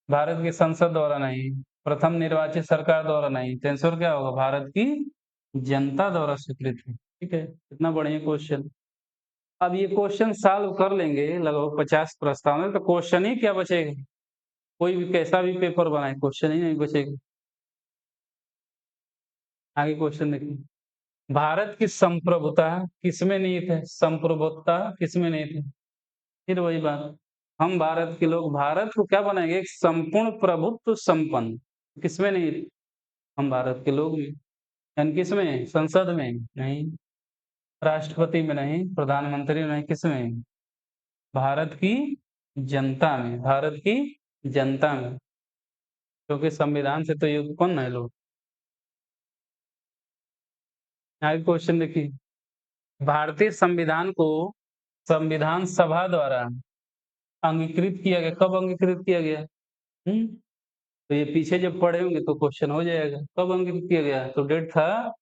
भारत की संसद द्वारा नहीं, प्रथम निर्वाचित सरकार द्वारा नहीं, तो आंसर क्या होगा? भारत की जनता द्वारा स्वीकृत है। ठीक है, कितना बढ़िया क्वेश्चन। अब ये क्वेश्चन सॉल्व कर लेंगे लगभग 50 प्रस्ताव में, तो क्वेश्चन ही क्या बचेगा? कोई भी कैसा भी पेपर बनाए, क्वेश्चन ही नहीं बचेगा। आगे क्वेश्चन देखिए, भारत की संप्रभुता किसमें निहित है? संप्रभुता किसमें निहित है? फिर वही बात, हम भारत के लोग भारत को क्या बनाएंगे? एक संपूर्ण प्रभुत्व संपन्न। किसमें निहित? हम भारत के लोग में। यानी किसमें? संसद में नहीं, राष्ट्रपति में नहीं, प्रधानमंत्री में नहीं, किसमें? भारत की जनता में, भारत की जनता में, क्योंकि संविधान से तो ये उत्पन्न है लोग। आगे क्वेश्चन देखिए, भारतीय संविधान को संविधान सभा द्वारा अंगीकृत किया गया, कब अंगीकृत किया गया? तो ये पीछे जब पढ़े होंगे तो क्वेश्चन हो जाएगा, कब अंकित किया गया? तो डेट था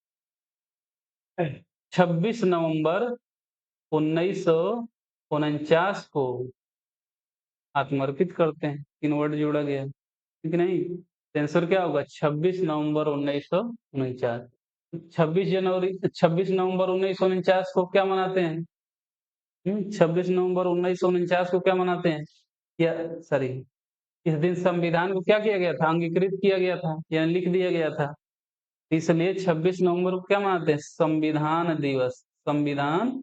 26 नवंबर 1949 को आत्मर्पित करते हैं। 3 वर्ड जोड़ा गया, ठीक नहीं? तो आंसर क्या होगा? 26 नवंबर 1949। 26 नवंबर 1949 को क्या मनाते हैं? 26 नवंबर 1949 को क्या मनाते हैं? या सॉरी, इस दिन संविधान को क्या किया गया था? अंगीकृत किया गया था या लिख दिया गया था। इसलिए 26 नवंबर को क्या मनाते हैं? संविधान दिवस। संविधान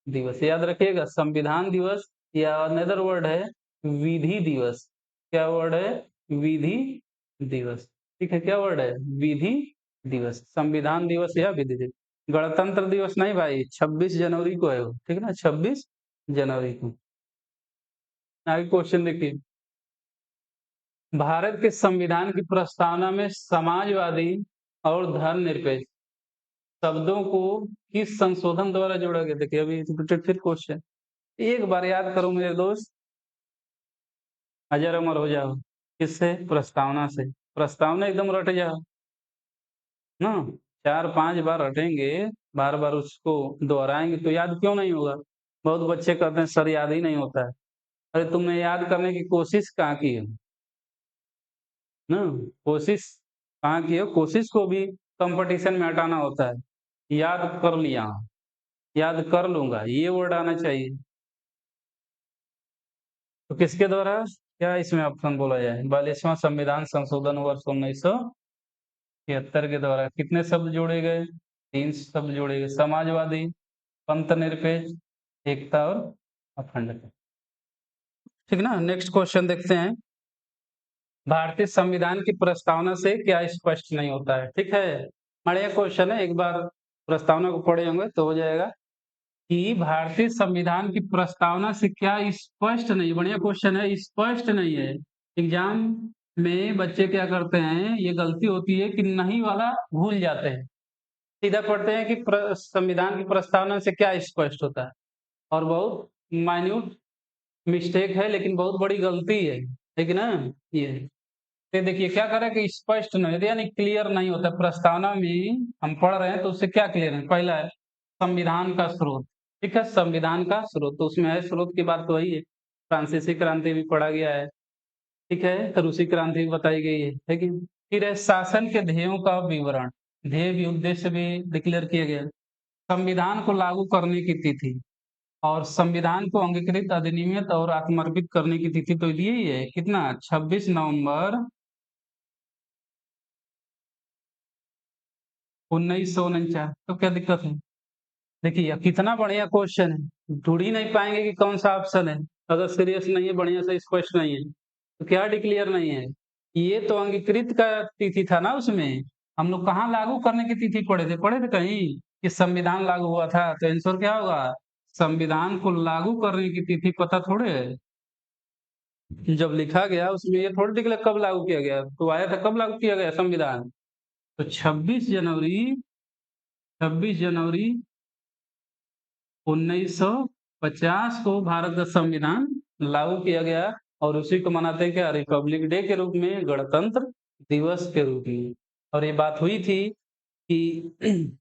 दिवस याद रखिएगा, संविधान दिवस, या अनदर वर्ड है विधि दिवस। क्या वर्ड है? विधि दिवस। ठीक है, क्या वर्ड है? विधि दिवस। संविधान दिवस या विधि दिवस। गणतंत्र दिवस नहीं भाई, 26 जनवरी को है वो, ठीक है ना, 26 जनवरी को। आगे क्वेश्चन देखिए, भारत के संविधान की प्रस्तावना में समाजवादी और धर्मनिरपेक्ष शब्दों को किस संशोधन द्वारा जोड़ा गया? देखिए अभी रिपीटेड फिर क्वेश्चन, एक बार याद करो मेरे दोस्त, अजर अमर हो जाओ। किससे? प्रस्तावना से। प्रस्तावना एकदम रट जाओ ना, 4-5 बार रटेंगे, बार बार उसको दोहराएंगे तो याद क्यों नहीं होगा? बहुत बच्चे कहते हैं सर याद ही नहीं होता है। अरे तुमने याद करने की कोशिश कहाँ की है ना? कोशिश कहाँ की है? कोशिश को भी कंपटीशन में हटाना होता है। याद कर लिया, याद कर लूंगा, ये वर्ड आना चाहिए। तो किसके द्वारा, क्या इसमें ऑप्शन बोला जाए? 42वां संविधान संशोधन वर्ष 1973 के द्वारा कितने शब्द जोड़े गए? 3 शब्द जोड़े गए, समाजवादी, पंथ निरपेक्ष, एकता और अखंडता। ठीक ना, नेक्स्ट क्वेश्चन देखते हैं, भारतीय संविधान की प्रस्तावना से क्या स्पष्ट नहीं होता है? ठीक है, बढ़िया क्वेश्चन है, एक बार प्रस्तावना को पढ़े होंगे तो हो जाएगा कि भारतीय संविधान की प्रस्तावना से क्या स्पष्ट नहीं, बढ़िया क्वेश्चन है, स्पष्ट नहीं है। एग्जाम में बच्चे क्या करते हैं, ये गलती होती है कि नहीं वाला भूल जाते हैं, सीधा पढ़ते हैं कि संविधान की प्रस्तावना से क्या स्पष्ट होता है, और बहुत माइन्यूट मिस्टेक है, लेकिन बहुत बड़ी गलती है कि ना? ये तो देखिए क्या करें कि स्पष्ट नहीं होता, यानी क्लियर नहीं होता। प्रस्तावना में हम पढ़ रहे हैं तो उससे क्या क्लियर है? पहला है संविधान का स्रोत, ठीक है, संविधान का स्रोत, तो उसमें है स्रोत की बात तो वही है, फ्रांसीसी क्रांति भी पढ़ा गया है, ठीक है, तो रूसी क्रांति भी बताई गई है कि? फिर है शासन के ध्येयों का विवरण, ध्येय भी उद्देश्य भी डिक्लेयर किया गया, संविधान को लागू करने की तिथि, और संविधान को अंगीकृत, अधिनियमित और आत्मर्पित करने की तिथि तो यही है, कितना? 26 नवंबर 1949। तो क्या दिक्कत है? देखिए अब कितना बढ़िया क्वेश्चन है, ढूंढ ही नहीं पाएंगे कि कौन सा ऑप्शन है अगर सीरियस नहीं है, बढ़िया से स्पष्ट नहीं है। तो क्या डिक्लेयर नहीं है? ये तो अंगीकृत का तिथि था ना, उसमें हम लोग कहाँ लागू करने की तिथि पढ़े थे कहीं कि संविधान लागू हुआ था? तो आंसर क्या होगा? संविधान को लागू करने की तिथि पता थोड़े है, जब लिखा गया उसमें ये थोड़ी निकला कब लागू किया गया, तो आया था कब लागू किया गया संविधान? तो 26 जनवरी 1950 को भारत का संविधान लागू किया गया, और उसी को मनाते हैं क्या? रिपब्लिक डे के रूप में, गणतंत्र दिवस के रूप में। और ये बात हुई थी कि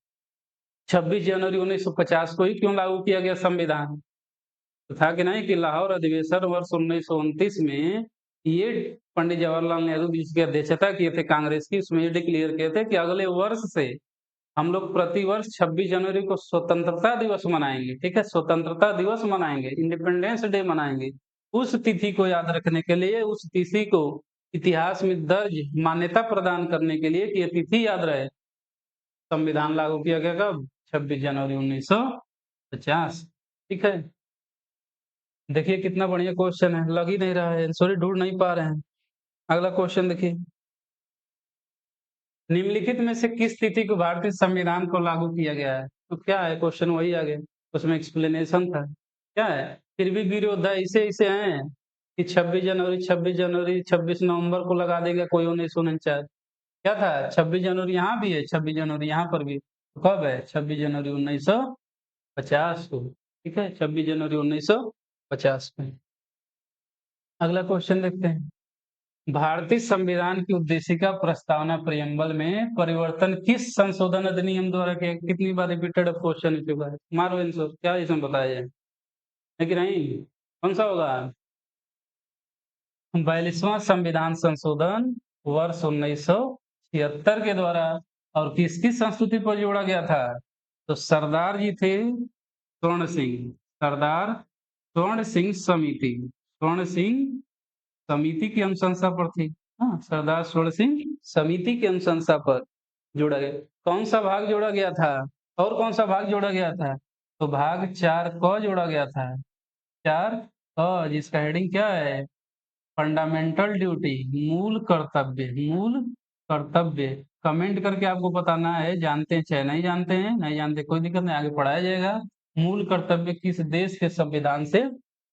26 जनवरी 1950 को ही क्यों लागू किया गया संविधान? तो था कि नहीं कि लाहौर अधिवेशन वर्ष 1929 में ये पंडित जवाहरलाल नेहरू जी की अध्यक्षता किए थे कांग्रेस की, उसमें ये डिक्लेयर किए थे कि अगले वर्ष से हम लोग प्रतिवर्ष 26 जनवरी को स्वतंत्रता दिवस मनाएंगे। ठीक है, स्वतंत्रता दिवस मनाएंगे, इंडिपेंडेंस डे मनाएंगे। उस तिथि को याद रखने के लिए, उस तिथि को इतिहास में दर्ज मान्यता प्रदान करने के लिए कि ये तिथि याद रहे, संविधान लागू किया गया कब? 26 जनवरी 1950। ठीक है, देखिए कितना बढ़िया क्वेश्चन है, लग ही नहीं रहा है, सॉरी ढूंढ नहीं पा रहे हैं। अगला क्वेश्चन देखिए, निम्नलिखित में से किस तिथि को भारतीय संविधान को लागू किया गया है? तो क्या है क्वेश्चन, वही आगे उसमें एक्सप्लेनेशन था। क्या है? फिर भी विरोध है, इसे इसे हैं कि 26 जनवरी, 26 जनवरी, 26 नवंबर को लगा देगा कोई 1949। क्या था? 26 जनवरी यहाँ भी है, 26 जनवरी यहाँ पर भी। तो कब है? 26 जनवरी 1950 को। ठीक है, 26 जनवरी 1950 में। अगला क्वेश्चन देखते हैं, भारतीय संविधान की उद्देशिका प्रस्तावना प्रियम्बल में परिवर्तन किस संशोधन अधिनियम द्वारा किया? कितनी बार रिपीटेड क्वेश्चन हो चुका है, मारो आंसर, क्या इसमें बताया जाए, है कि नहीं? कौन सा होगा? 42वां संविधान संशोधन वर्ष 1976 के द्वारा। और किसकी संस्तुति पर जोड़ा गया था? तो सरदार जी थे स्वर्ण सिंह, सरदार स्वर्ण सिंह समिति, स्वर्ण सिंह समिति की अनुशंसा पर थी। हाँ, सरदार स्वर्ण सिंह समिति की अनुशंसा पर जोड़ा गया। कौन सा भाग जोड़ा गया था? और कौन सा भाग जोड़ा गया था? तो भाग 4 क जोड़ा गया था। 4 क, जिसका हेडिंग क्या है? फंडामेंटल ड्यूटी, मूल कर्तव्य, मूल कर्तव्य। कमेंट करके आपको बताना है, जानते हैं चाहे नहीं जानते हैं, नहीं जानते कोई दिक्कत नहीं, आगे पढ़ाया जाएगा। मूल कर्तव्य किस देश के संविधान से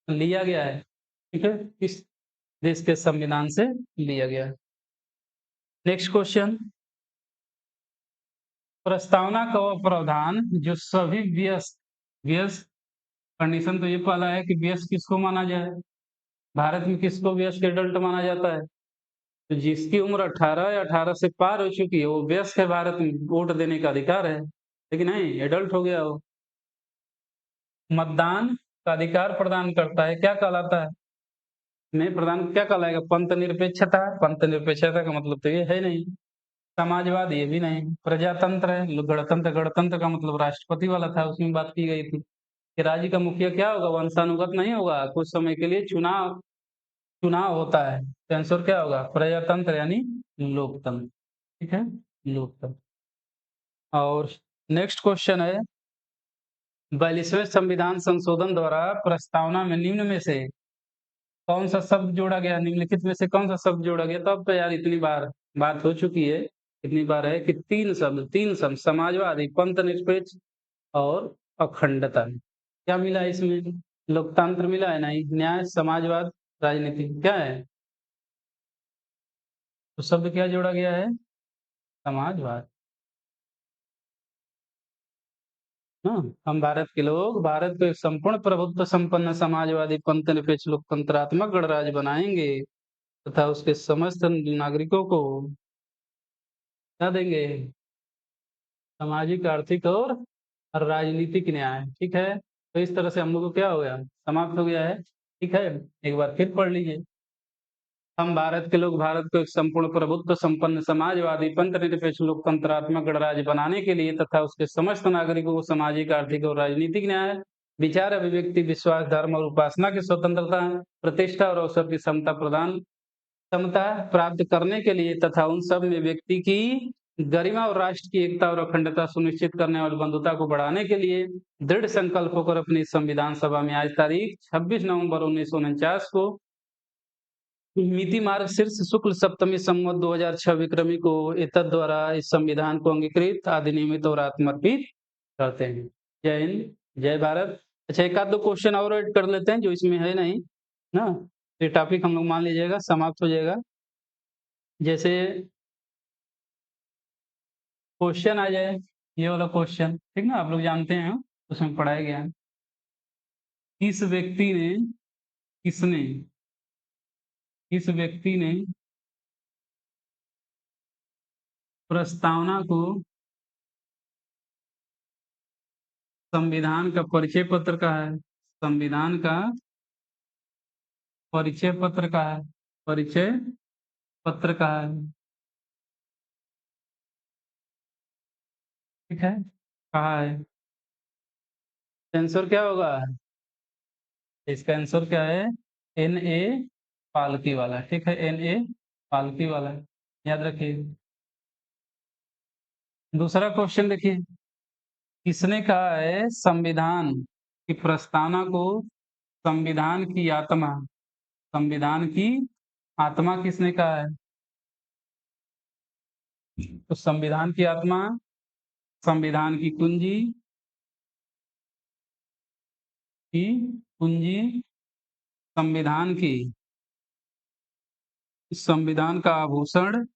लिया गया है? ठीक है, किस देश के संविधान से लिया गया है। नेक्स्ट क्वेश्चन, प्रस्तावना का वह प्रावधान जो सभी व्यस्त, व्यस्त कंडीशन तो ये पहला है कि व्यस्त किसको माना जाए, भारत में किसको व्यस्त एडल्ट माना जाता है? तो जिसकी उम्र 18 या 18 से पार हो चुकी है वो व्यस्त है, भारत में वोट देने का अधिकार है, लेकिन नहीं एडल्ट हो गया वो। मतदान का अधिकार प्रदान करता है, क्या कहलाता है? नहीं प्रदान क्या कहलाएगा? पंथ निरपेक्षता, पंथ निरपेक्षता का मतलब तो ये है नहीं। समाजवाद ये भी नहीं। प्रजातंत्र है, गणतंत्र, गणतंत्र का मतलब राष्ट्रपति वाला था, उसमें बात की गई थी कि राज्य का मुखिया क्या होगा? वंशानुगत नहीं होगा, कुछ समय के लिए चुनाव चुनाव होता है। तो आंसर क्या होगा? प्रजातंत्र यानी लोकतंत्र। ठीक है, लोकतंत्र। और नेक्स्ट क्वेश्चन है, 42वें संविधान संशोधन द्वारा प्रस्तावना में निम्न में से कौन सा शब्द जोड़ा गया? निम्नलिखित में से कौन सा शब्द जोड़ा गया? तो अब तो यार इतनी बार बात हो चुकी है, इतनी बार है कि तीन शब्द समाजवादी, पंथ निरपेक्ष और अखंडता। क्या मिला है इसमें? लोकतंत्र मिला है? नहीं, न्याय, समाजवाद, राजनीति, क्या है? तो शब्द क्या जोड़ा गया है? समाजवाद। हाँ, हम भारत के लोग भारत को एक संपूर्ण प्रभुत्व संपन्न समाजवादी पंथ निरपेक्ष लोकतंत्रात्मक गणराज्य बनाएंगे तथा उसके समस्त नागरिकों को क्या देंगे? सामाजिक, आर्थिक और राजनीतिक न्याय। ठीक है, तो इस तरह से हम लोग को क्या हो गया? समाप्त हो गया है। ठीक है, एक बार फिर पढ़ लीजिए, हम भारत के लोग भारत को एक संपूर्ण प्रभुत्व संपन्न समाजवादी पंथ निरपेक्ष लोकतंत्रात्मक गणराज्य बनाने के लिए तथा उसके समस्त नागरिकों को सामाजिक, आर्थिक और राजनीतिक न्याय, विचार, अभिव्यक्ति, विश्वास, धर्म और उपासना की स्वतंत्रता, प्रतिष्ठा और अवसर की समता प्राप्त करने के लिए तथा उन सब में व्यक्ति की गरिमा और राष्ट्र की एकता और अखंडता सुनिश्चित करने वाली बंधुता को बढ़ाने के लिए दृढ़ संकल्प होकर अपनी संविधान सभा में आज तारीख 26 नवंबर 1949 को मिति मार्ग शीर्ष शुक्ल सप्तमी संवत 2006 विक्रमी को एतद द्वारा इस संविधान को अंगीकृत, अधिनियमित और आत्मर्पित करते हैं। जय हिंद, जय भारत। अच्छा, एक आध दो क्वेश्चन और ऐड कर लेते हैं जो इसमें है नहीं ना, ये टॉपिक हम लोग मान लीजिएगा समाप्त हो जाएगा। जैसे क्वेश्चन आ जाए, ये वाला क्वेश्चन, ठीक ना, आप लोग जानते हैं उसमें पढ़ाया गया है। किस व्यक्ति ने किसने किस व्यक्ति ने प्रस्तावना को संविधान का परिचय पत्र का है, संविधान का परिचय पत्र का है, परिचय पत्र का है, ठीक है, कहा है। आंसर क्या होगा? इसका आंसर क्या है? एन ए पालकी वाला, ठीक है, एन ए पालकी वाला, याद रखिए। दूसरा क्वेश्चन देखिए, किसने कहा है संविधान की प्रस्तावना को संविधान की आत्मा, संविधान की आत्मा किसने कहा है? तो संविधान की आत्मा, संविधान की कुंजी, संविधान की, संविधान का आभूषण,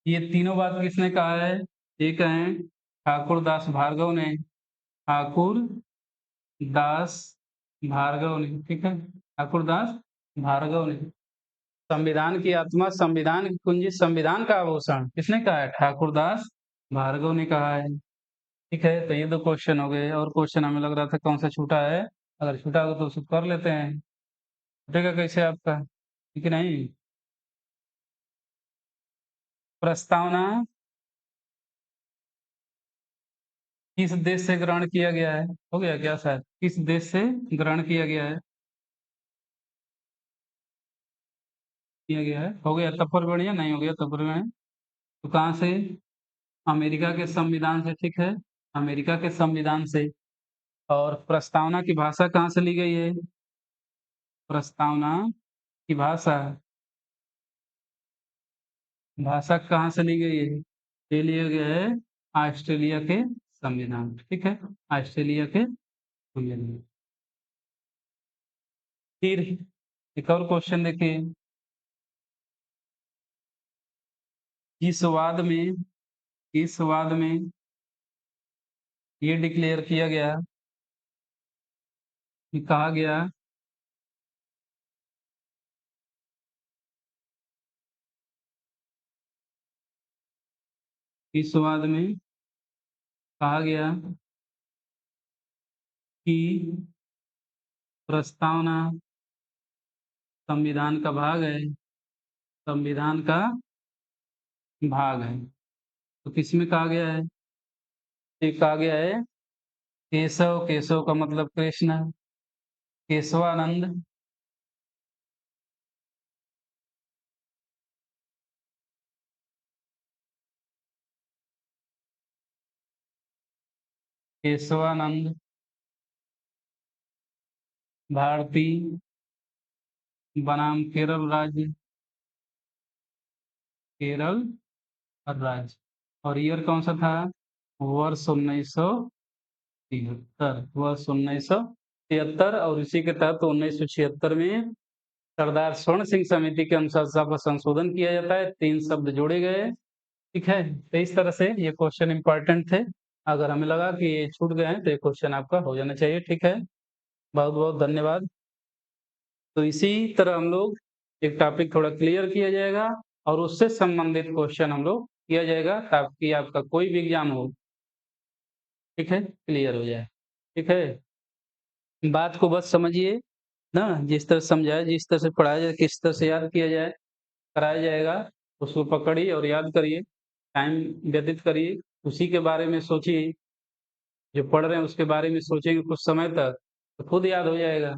ये तीनों बात किसने कहा है? एक है ठाकुर दास भार्गव ने, ठाकुर दास भार्गव ने, ठीक है, ठाकुर दास भार्गव ने। संविधान की आत्मा, संविधान की कुंजी, संविधान का आभूषण किसने कहा है? ठाकुर दास भार्गव ने कहा है, ठीक है। तो ये दो क्वेश्चन हो गए, और क्वेश्चन हमें लग रहा था कौन सा छूटा है, अगर छूटा हो तो उसको कर लेते हैं। छूटेगा कैसे आपका, ठीक है नहीं? प्रस्तावना किस देश से ग्रहण किया गया है? हो गया क्या शायद, किस देश से ग्रहण किया गया है? किया गया है, हो गया तब पर बढ़िया, नहीं हो गया तब पर बढ़िया। तो कहाँ से? अमेरिका के संविधान से, ठीक है, अमेरिका के संविधान से। और प्रस्तावना की भाषा कहाँ से ली गई है? प्रस्तावना की भाषा, भाषा कहाँ से ली गई है? ये लिया गया है ऑस्ट्रेलिया के संविधान, ठीक है, ऑस्ट्रेलिया के संविधान। फिर एक और क्वेश्चन देखिए, इस वाद में, इस वाद में ये डिक्लेयर किया गया, कि कहा गया, इस वाद में कहा गया कि प्रस्तावना संविधान का भाग है, संविधान का भाग है। तो किसमें कहा गया है? एक कहा गया है केशव, केशव का मतलब कृष्ण, केशवानंद, केशवानंद भारती बनाम केरल राज्य, केरल राज्य। और ईयर कौन सा था? वर्ष 1973, वर्ष 1973। और इसी के तहत 1976 में सरदार स्वर्ण सिंह समिति के अनुसार सभा संशोधन किया जाता है, 3 शब्द जोड़े गए, ठीक है। तो इस तरह से ये क्वेश्चन इंपॉर्टेंट थे, अगर हमें लगा कि ये छूट गए हैं तो ये क्वेश्चन आपका हो जाना चाहिए, ठीक है। बहुत बहुत धन्यवाद। तो इसी तरह हम लोग एक टॉपिक थोड़ा क्लियर किया जाएगा, और उससे संबंधित क्वेश्चन हम लोग किया जाएगा, ताकि आपका कोई भी एग्जाम हो, ठीक है, क्लियर हो जाए, ठीक है। बात को बस समझिए ना, जिस तरह समझाया, जिस तरह से पढ़ाया जाए, किस तरह से याद किया जाए, कराया जाएगा, उसको पकड़िए और याद करिए, टाइम व्यतीत करिए, उसी के बारे में सोचिए, जो पढ़ रहे हैं उसके बारे में सोचेंगे कुछ समय तक तो खुद याद हो जाएगा।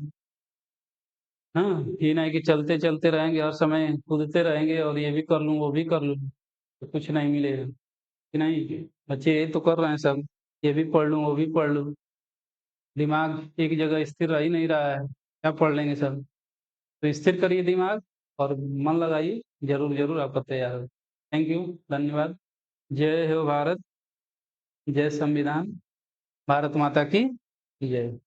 हाँ, ये नहीं कि चलते चलते रहेंगे, हर समय कूदते रहेंगे और ये भी कर लूँ वो भी कर लूँ, तो कुछ नहीं मिलेगा, कि नहीं? बच्चे ये तो कर रहे हैं सब, ये भी पढ़ लूँ वो भी पढ़ लूँ, दिमाग एक जगह स्थिर रह ही नहीं रहा है, क्या पढ़ लेंगे सब? तो स्थिर करिए दिमाग और मन लगाइए, जरूर जरूर आपका तैयार हो। थैंक यू, धन्यवाद। जय हो भारत, जय संविधान, भारत माता की जय।